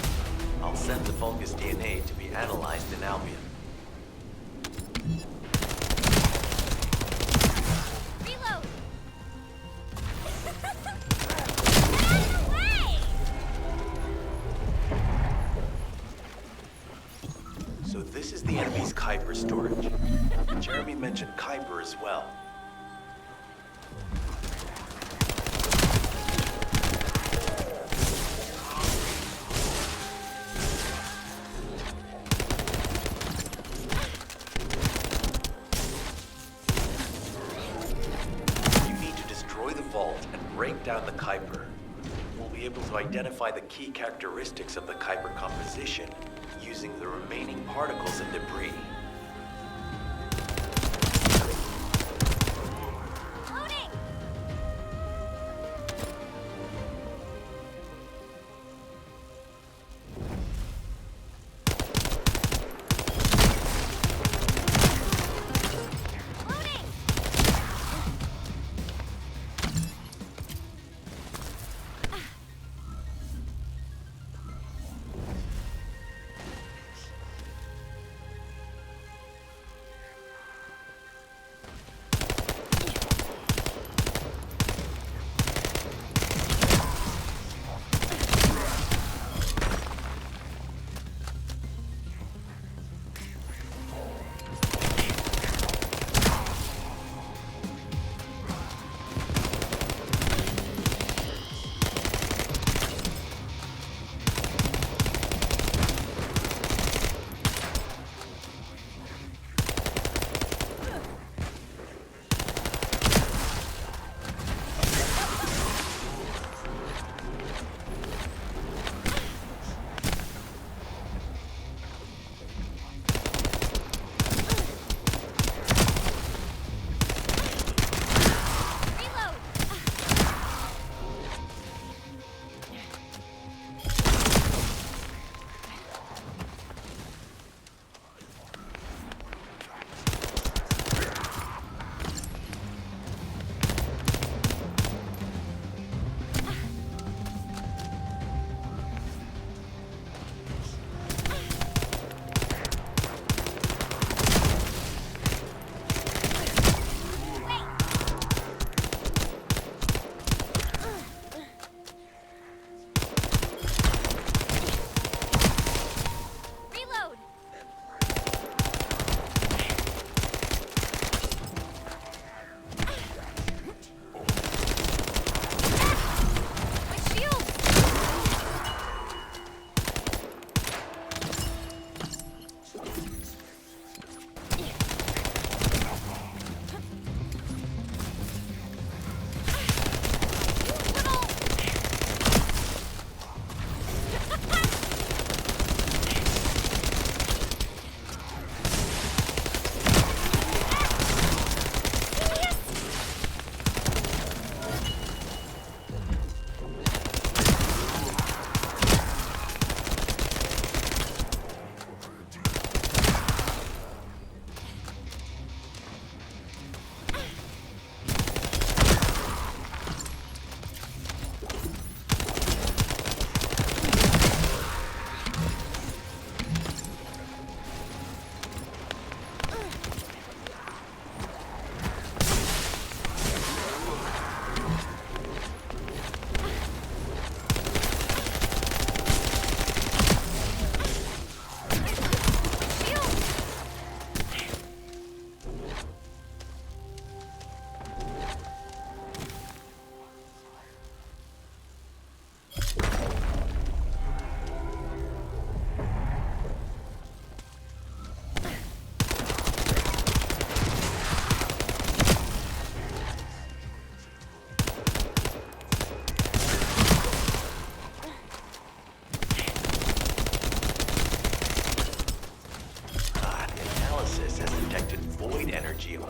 F: I'll send the Vulgus DNA to be analyzed in Albion.
G: Reload!
F: So this is the enemy's Kuiper storage. Jeremy mentioned Kuiper as well. break down the Kuiper, we'll be able to identify the key characteristics of the Kuiper composition using the remaining particles and debris.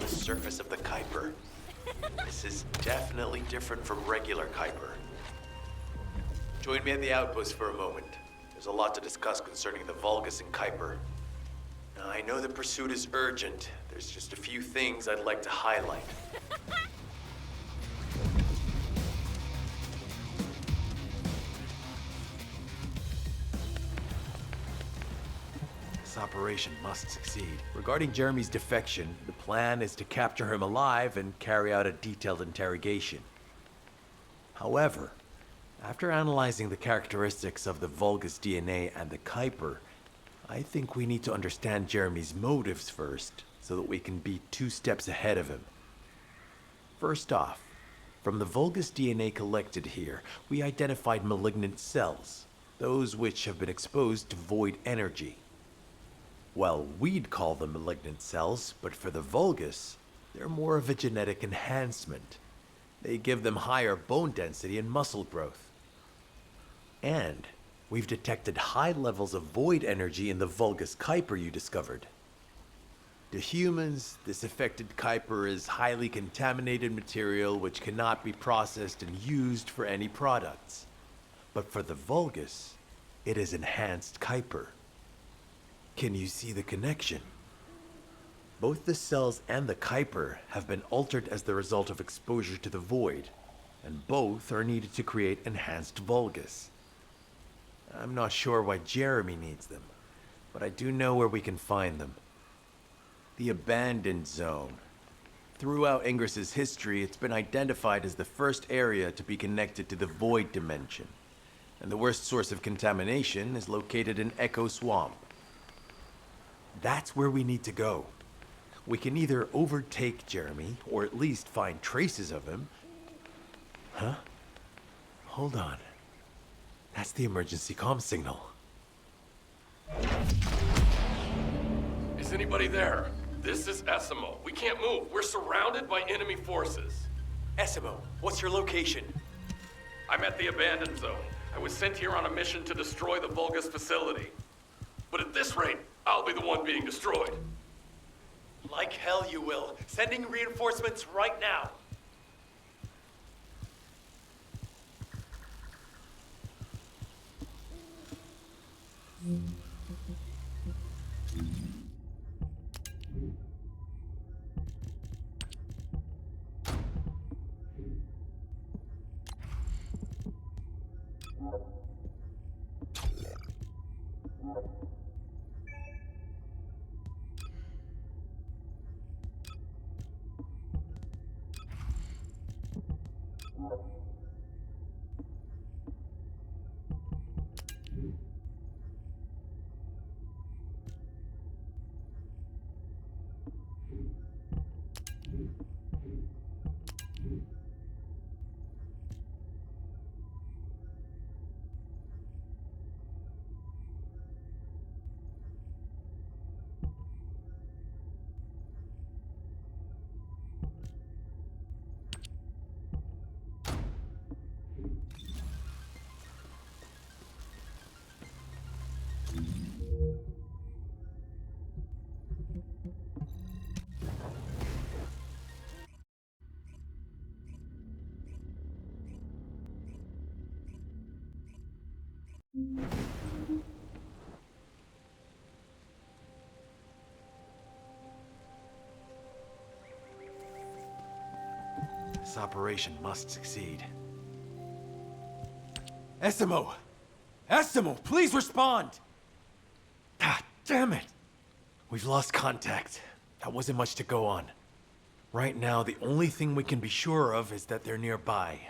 F: Surface of the Kuiper. This is definitely different from regular Kuiper. Join me at the outpost for a moment. There's a lot to discuss concerning the Vulgus and Kuiper. Now, I know the pursuit is urgent. There's just a few things I'd like to highlight. This operation must succeed. Regarding Jeremy's defection, the plan is to capture him alive and carry out a detailed interrogation. However, after analyzing the characteristics of the Vulgus DNA and the Kuiper, I think we need to understand Jeremy's motives first, so that we can be 2 steps ahead of him. First off, from the Vulgus DNA collected here, we identified malignant cells, those which have been exposed to void energy. Well, we'd call them malignant cells, but for the Vulgus, they're more of a genetic enhancement. They give them higher bone density and muscle growth. And we've detected high levels of void energy in the Vulgus Kuiper you discovered. To humans, this affected Kuiper is highly contaminated material which cannot be processed and used for any products. But for the Vulgus, it is enhanced Kuiper. Can you see the connection? Both the cells and the Kuiper have been altered as the result of exposure to the void, and both are needed to create enhanced Vulgus. I'm not sure why Jeremy needs them, but I do know where we can find them. The Abandoned Zone. Throughout Ingris's history, it's been identified as the first area to be connected to the Void Dimension, and the worst source of contamination is located in Echo Swamp. That's where we need to go. We can either overtake Jeremy, or at least find traces of him. Huh? Hold on. That's the emergency comm signal.
O: Is anybody there? This is Esimo. We can't move. We're surrounded by enemy forces.
F: Esimo, what's your location?
O: I'm at the Abandoned Zone. I was sent here on a mission to destroy the Vulgus facility. But at this rate, I'll be the one being destroyed.
F: Like hell you will. Sending reinforcements right now. This operation must succeed. Esimo! Esimo, please respond! Ah, damn it! We've lost contact. That wasn't much to go on. Right now, the only thing we can be sure of is that they're nearby.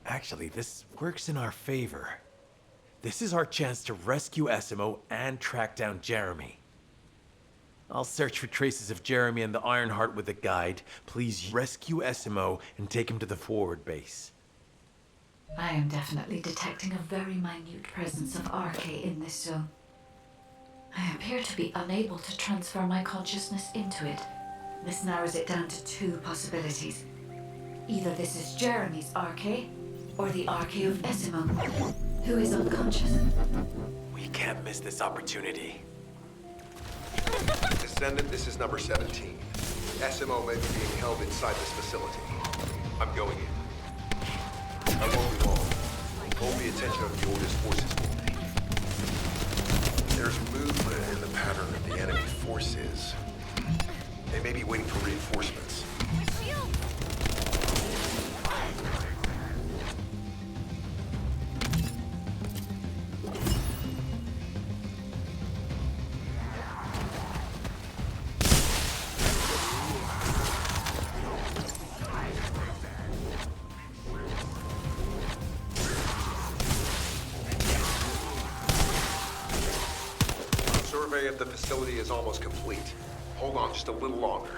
F: Actually, this works in our favor. This is our chance to rescue Esimo and track down Jeremy. I'll search for traces of Jeremy and the Ironheart with a guide. Please rescue Esimo and take him to the forward base.
A: I am definitely detecting a very minute presence of RK in this zone. I appear to be unable to transfer my consciousness into it. This narrows it down to two possibilities. Either this is Jeremy's RK, or the RK of Esimo, who is unconscious.
F: We can't miss this opportunity.
P: Descendant, this is number 17. Esimo may be being held inside this facility. I'm going in. I won't be long. Hold the attention of the Order's forces for me. There's movement in the pattern of the enemy forces. They may be waiting for reinforcements. Survey of the facility is almost complete. Hold on just a little longer.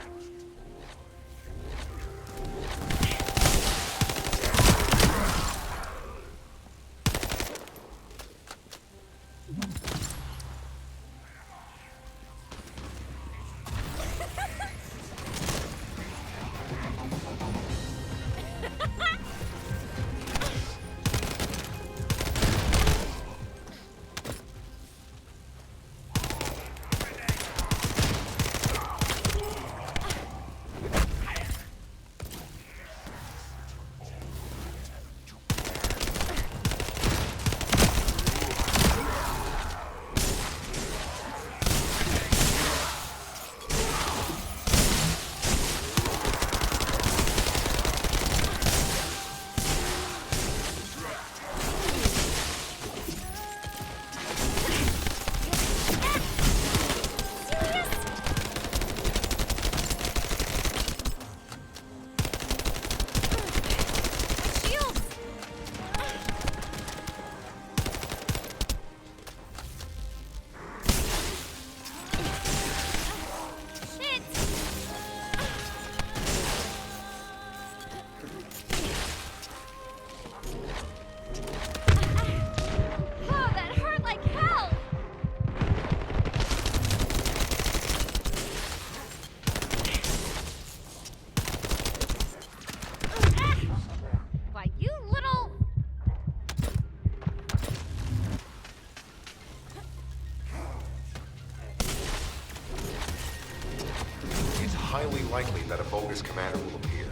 P: highly likely that a Vulgus commander will appear.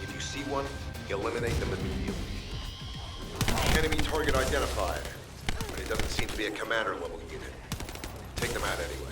P: If you see one, eliminate them immediately. Enemy target identified, but it doesn't seem to be a commander-level unit. Take them out anyway.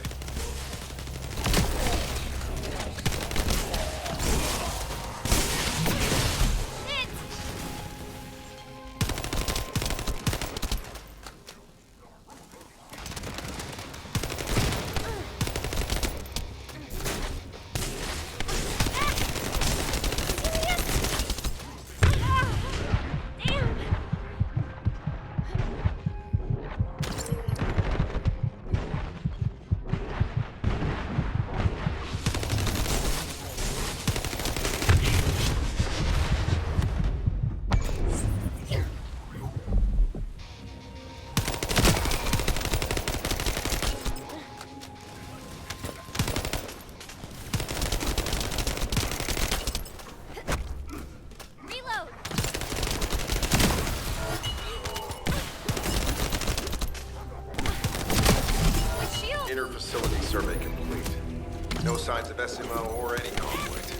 P: Inter-facility survey complete. No signs of SMO or any conflict.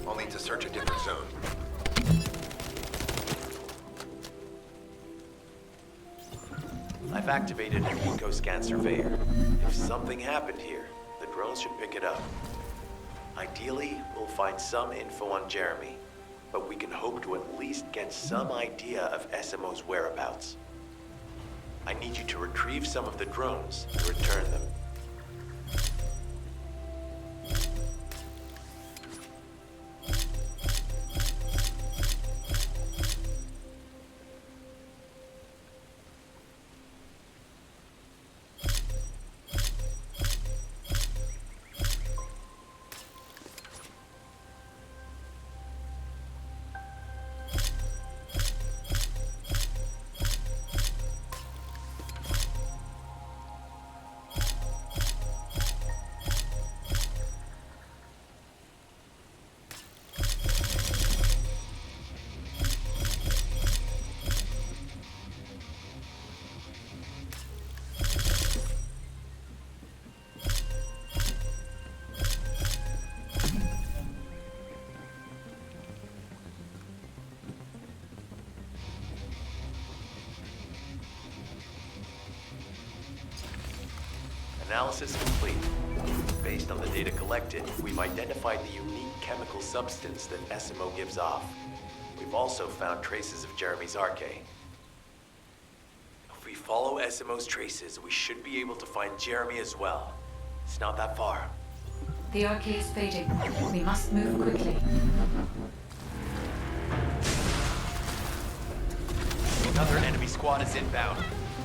P: I'll need to search a different zone.
F: I've activated an eco-scan surveyor. If something happened here, the drones should pick it up. Ideally, we'll find some info on Jeremy, but we can hope to at least get some idea of SMO's whereabouts. I need you to retrieve some of the drones and return them. Analysis complete. Based on the data collected, we've identified the unique chemical substance that SMO gives off. We've also found traces of Jeremy's arcade. If we follow SMO's traces, we should be able to find Jeremy as well. It's not that far.
A: The arcade is fading. We must move quickly.
F: Another enemy squad is inbound.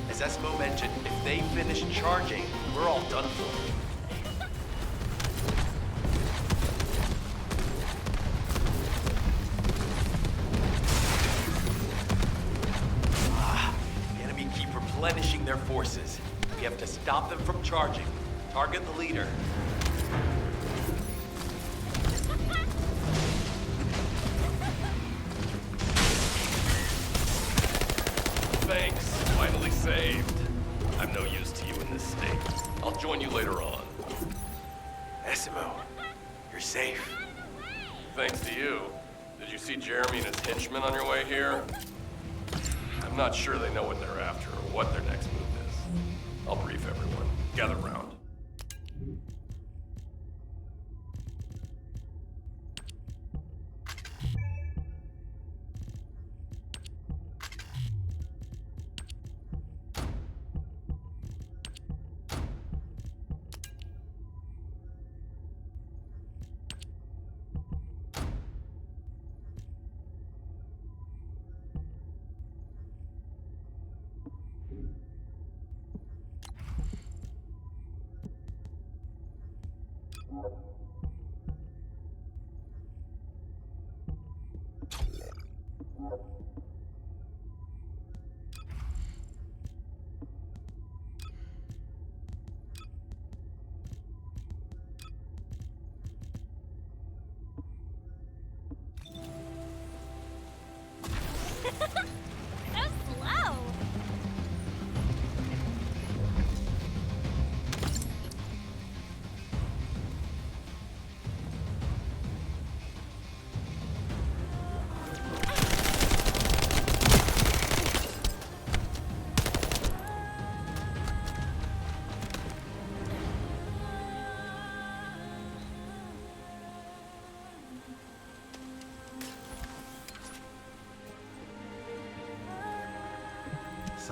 F: As SMO mentioned, if they finish charging, we're all done for. The enemy keep replenishing their forces. We have to stop them from charging. Target the leader.
O: Thanks. Finally saved. I'm no use to you in this state. I'll join you later on.
F: SMO, you're safe.
O: Thanks to you. Did you see Jeremy and his henchmen on your way here? I'm not sure they know what they're after or what their next move is. I'll brief everyone. Gather round.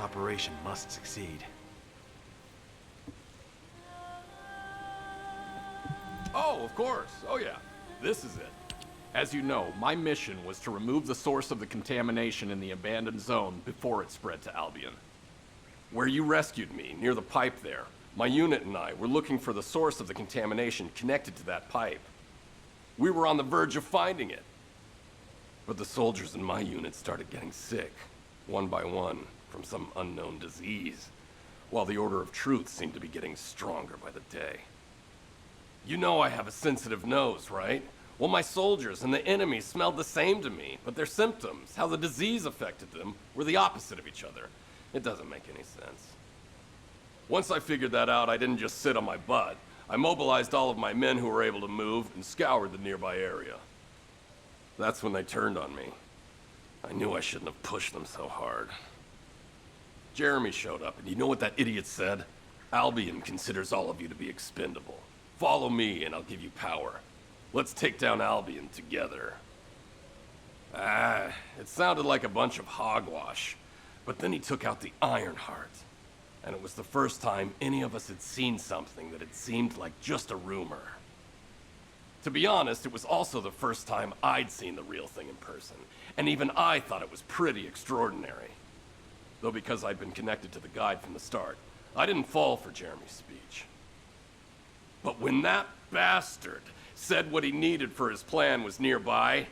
F: operation must succeed.
O: Oh, of course. Oh, yeah. This is it. As you know, my mission was to remove the source of the contamination in the abandoned zone before it spread to Albion. Where you rescued me, near the pipe there, my unit and I were looking for the source of the contamination connected to that pipe. We were on the verge of finding it. But the soldiers in my unit started getting sick, one by one, from some unknown disease, while the Order of Truth seemed to be getting stronger by the day. You know I have a sensitive nose, right? Well, my soldiers and the enemy smelled the same to me, but their symptoms, how the disease affected them, were the opposite of each other. It doesn't make any sense. Once I figured that out, I didn't just sit on my butt. I mobilized all of my men who were able to move and scoured the nearby area. That's when they turned on me. I knew I shouldn't have pushed them so hard. Jeremy showed up, and you know what that idiot said? Albion considers all of you to be expendable. Follow me, and I'll give you power. Let's take down Albion together. It sounded like a bunch of hogwash. But then he took out the Ironheart. And it was the first time any of us had seen something that had seemed like just a rumor. To be honest, it was also the first time I'd seen the real thing in person. And even I thought it was pretty extraordinary. Though because I'd been connected to the guide from the start, I didn't fall for Jeremy's speech. But when that bastard said what he needed for his plan was nearby,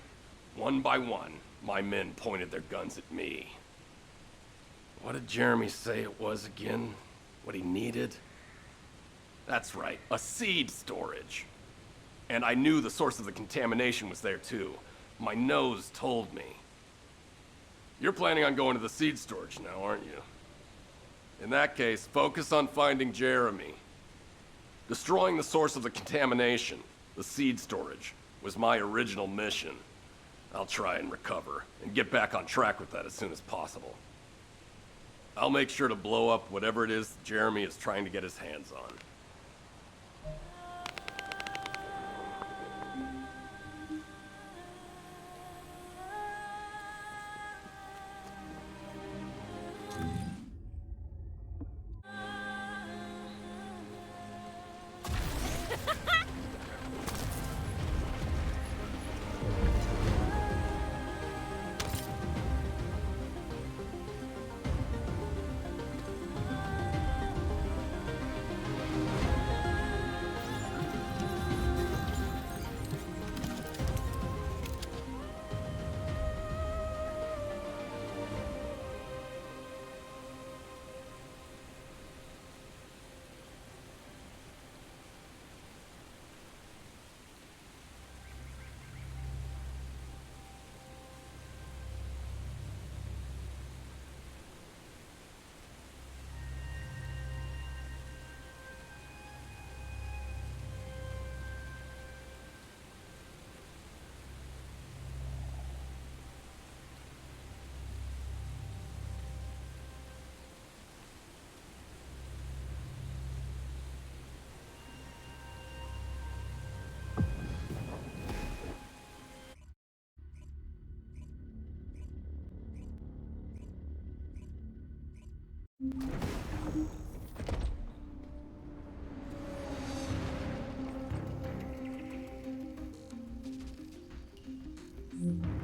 O: one by one, my men pointed their guns at me. What did Jeremy say it was again? What he needed? That's right, a seed storage. And I knew the source of the contamination was there too. My nose told me. You're planning on going to the seed storage now, aren't you? In that case, focus on finding Jeremy. Destroying the source of the contamination, the seed storage, was my original mission. I'll try and recover, and get back on track with that as soon as possible. I'll make sure to blow up whatever it is Jeremy is trying to get his hands on.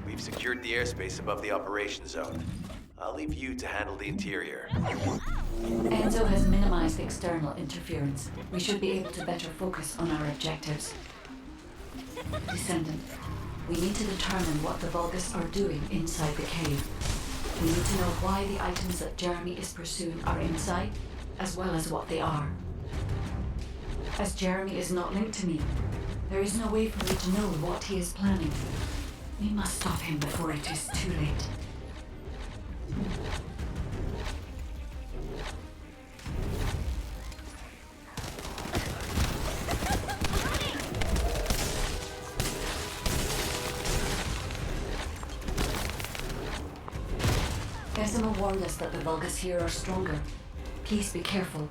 F: We've secured the airspace above the operation zone. I'll leave you to handle the interior.
A: Enzo has minimized external interference. We should be able to better focus on our objectives. Descendant, we need to determine what the Vulgus are doing inside the cave. We need to know why the items that Jeremy is pursuing are inside, as well as what they are. As Jeremy is not linked to me, there is no way for me to know what he is planning. We must stop him before it is too late. Decima warned us that the Vulgus here are stronger. Please be careful.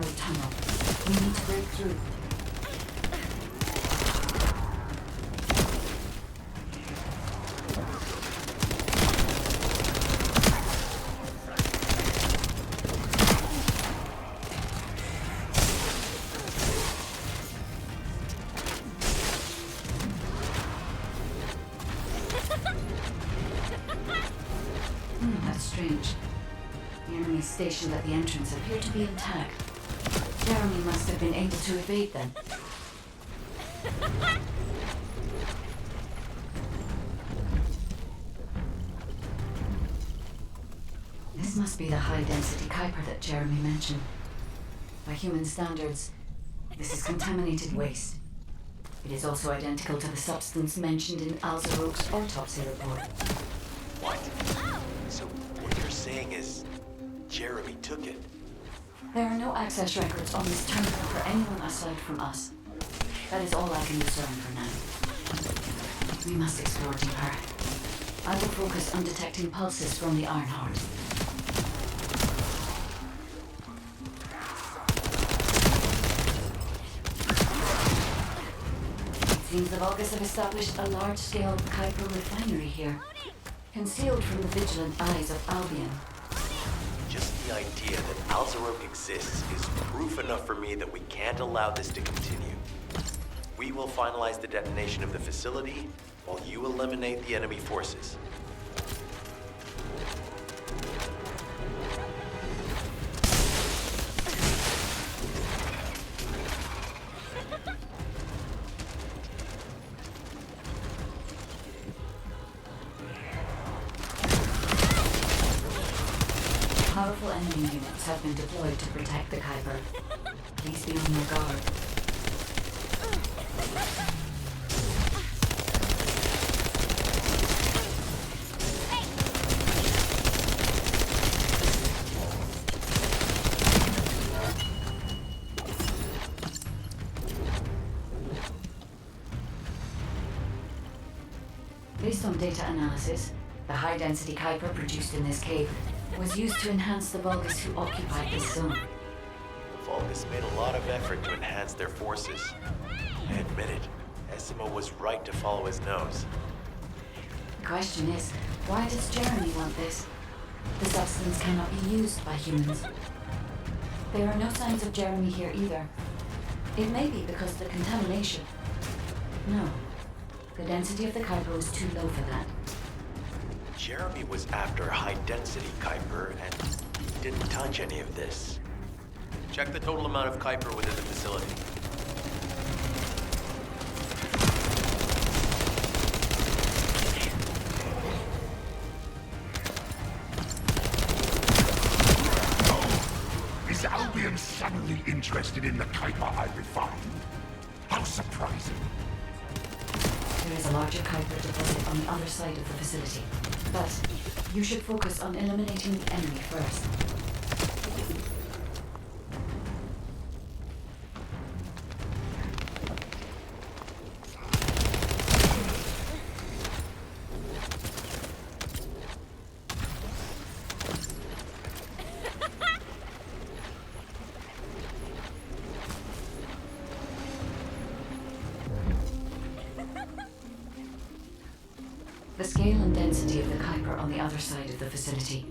A: narrow tunnel. We need to break through. That's strange. The enemies stationed at the entrance appear to be intact. Jeremy must have been able to evade them. This must be the high-density Kuiper that Jeremy mentioned. By human standards, this is contaminated waste. It is also identical to the substance mentioned in Alzaroke's autopsy report.
F: What? So what you're saying is Jeremy took it?
A: There are no access records on this terminal for anyone aside from us. That is all I can discern for now. We must explore deeper. I will focus on detecting pulses from the Ironheart. It seems the Vulgus have established a large-scale Kuiper refinery here, concealed from the vigilant eyes of Albion.
F: Just the idea that Alzaroke exists is proof enough for me that we can't allow this to continue. We will finalize the detonation of the facility while you eliminate the enemy forces.
A: Powerful enemy units have been deployed to protect the Kuiper. Please be on your guard. Based on data analysis, the high-density Kuiper produced in this cave was used to enhance the Vulgus who occupied this zone.
F: The Vulgus made a lot of effort to enhance their forces. I admit it, Esimo was right to follow his nose.
A: The question is, why does Jeremy want this? The substance cannot be used by humans. There are no signs of Jeremy here either. It may be because the contamination. No. The density of the Kuiper was too low for that.
F: Jeremy was after high-density Kuiper, and he didn't touch any of this. Check the total amount of Kuiper within the facility.
J: Is Albion suddenly interested in the Kuiper I refined? How surprising.
A: There is a larger Kuiper deposit on the other side of the facility. But you should focus on eliminating the enemy first. The scale and density of the Kuiper on the other side of the facility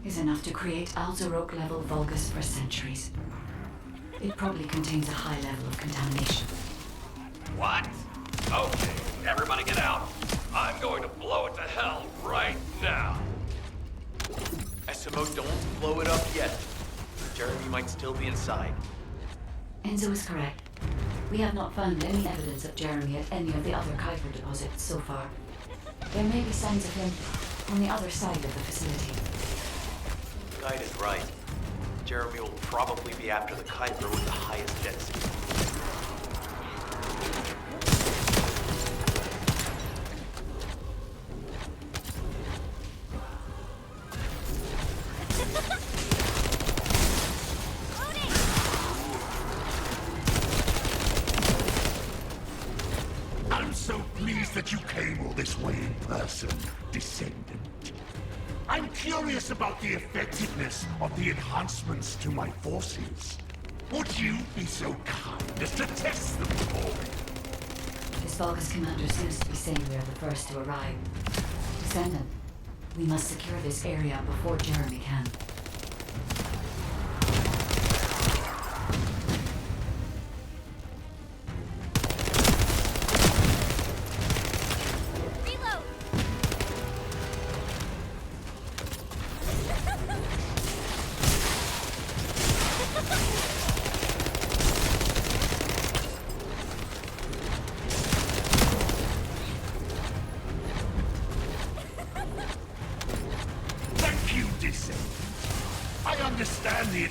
A: is enough to create Alzaroke-level Vulgus for centuries. It probably contains a high level of contamination.
O: What? Okay, everybody get out. I'm going to blow it to hell right now.
F: Esimo, don't blow it up yet. Jeremy might still be inside.
A: Enzo is correct. We have not found any evidence of Jeremy at any of the other Kuiper deposits so far. There may be signs of him on the other side of the facility.
F: Guide is right. Jeremy will probably be after the Kuiper with the highest density.
J: I'm so pleased that you came all this way in person, Descendant. I'm curious about the effectiveness of the enhancements to my forces. Would you be so kind as to test them for me?
A: This Vulgus commander seems to be saying we are the first to arrive. Descendant, we must secure this area before Jeremy can.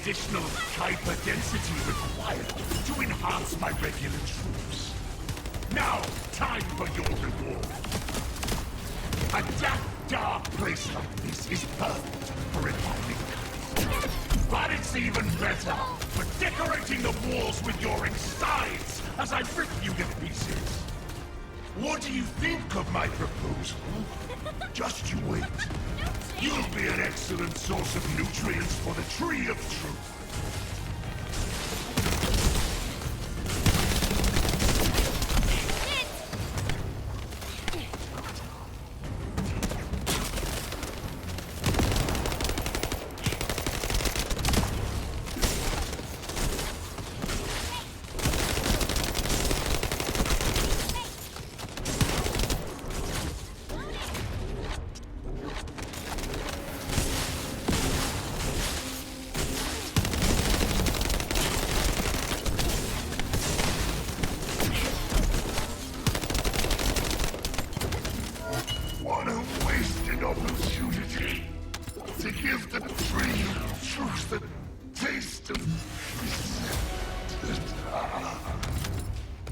J: Additional Kuiper density required to enhance my regular troops. Now, time for your reward. A dark place like this is perfect for reviving Kuiper. But it's even better for decorating the walls with your insides as I rip you to pieces. What do you think of my proposal? Just you wait. You'll be an excellent source of nutrients for the Tree of Truth.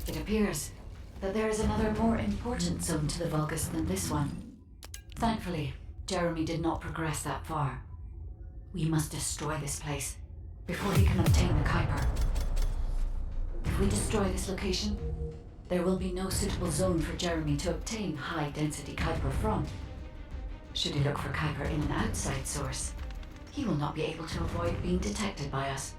A: It appears that there is another more important zone to the Vulgus than this one. Thankfully, Jeremy did not progress that far. We must destroy this place before he can obtain the Kuiper. If we destroy this location, there will be no suitable zone for Jeremy to obtain high-density Kuiper from. Should he look for Kuiper in an outside source, he will not be able to avoid being detected by us.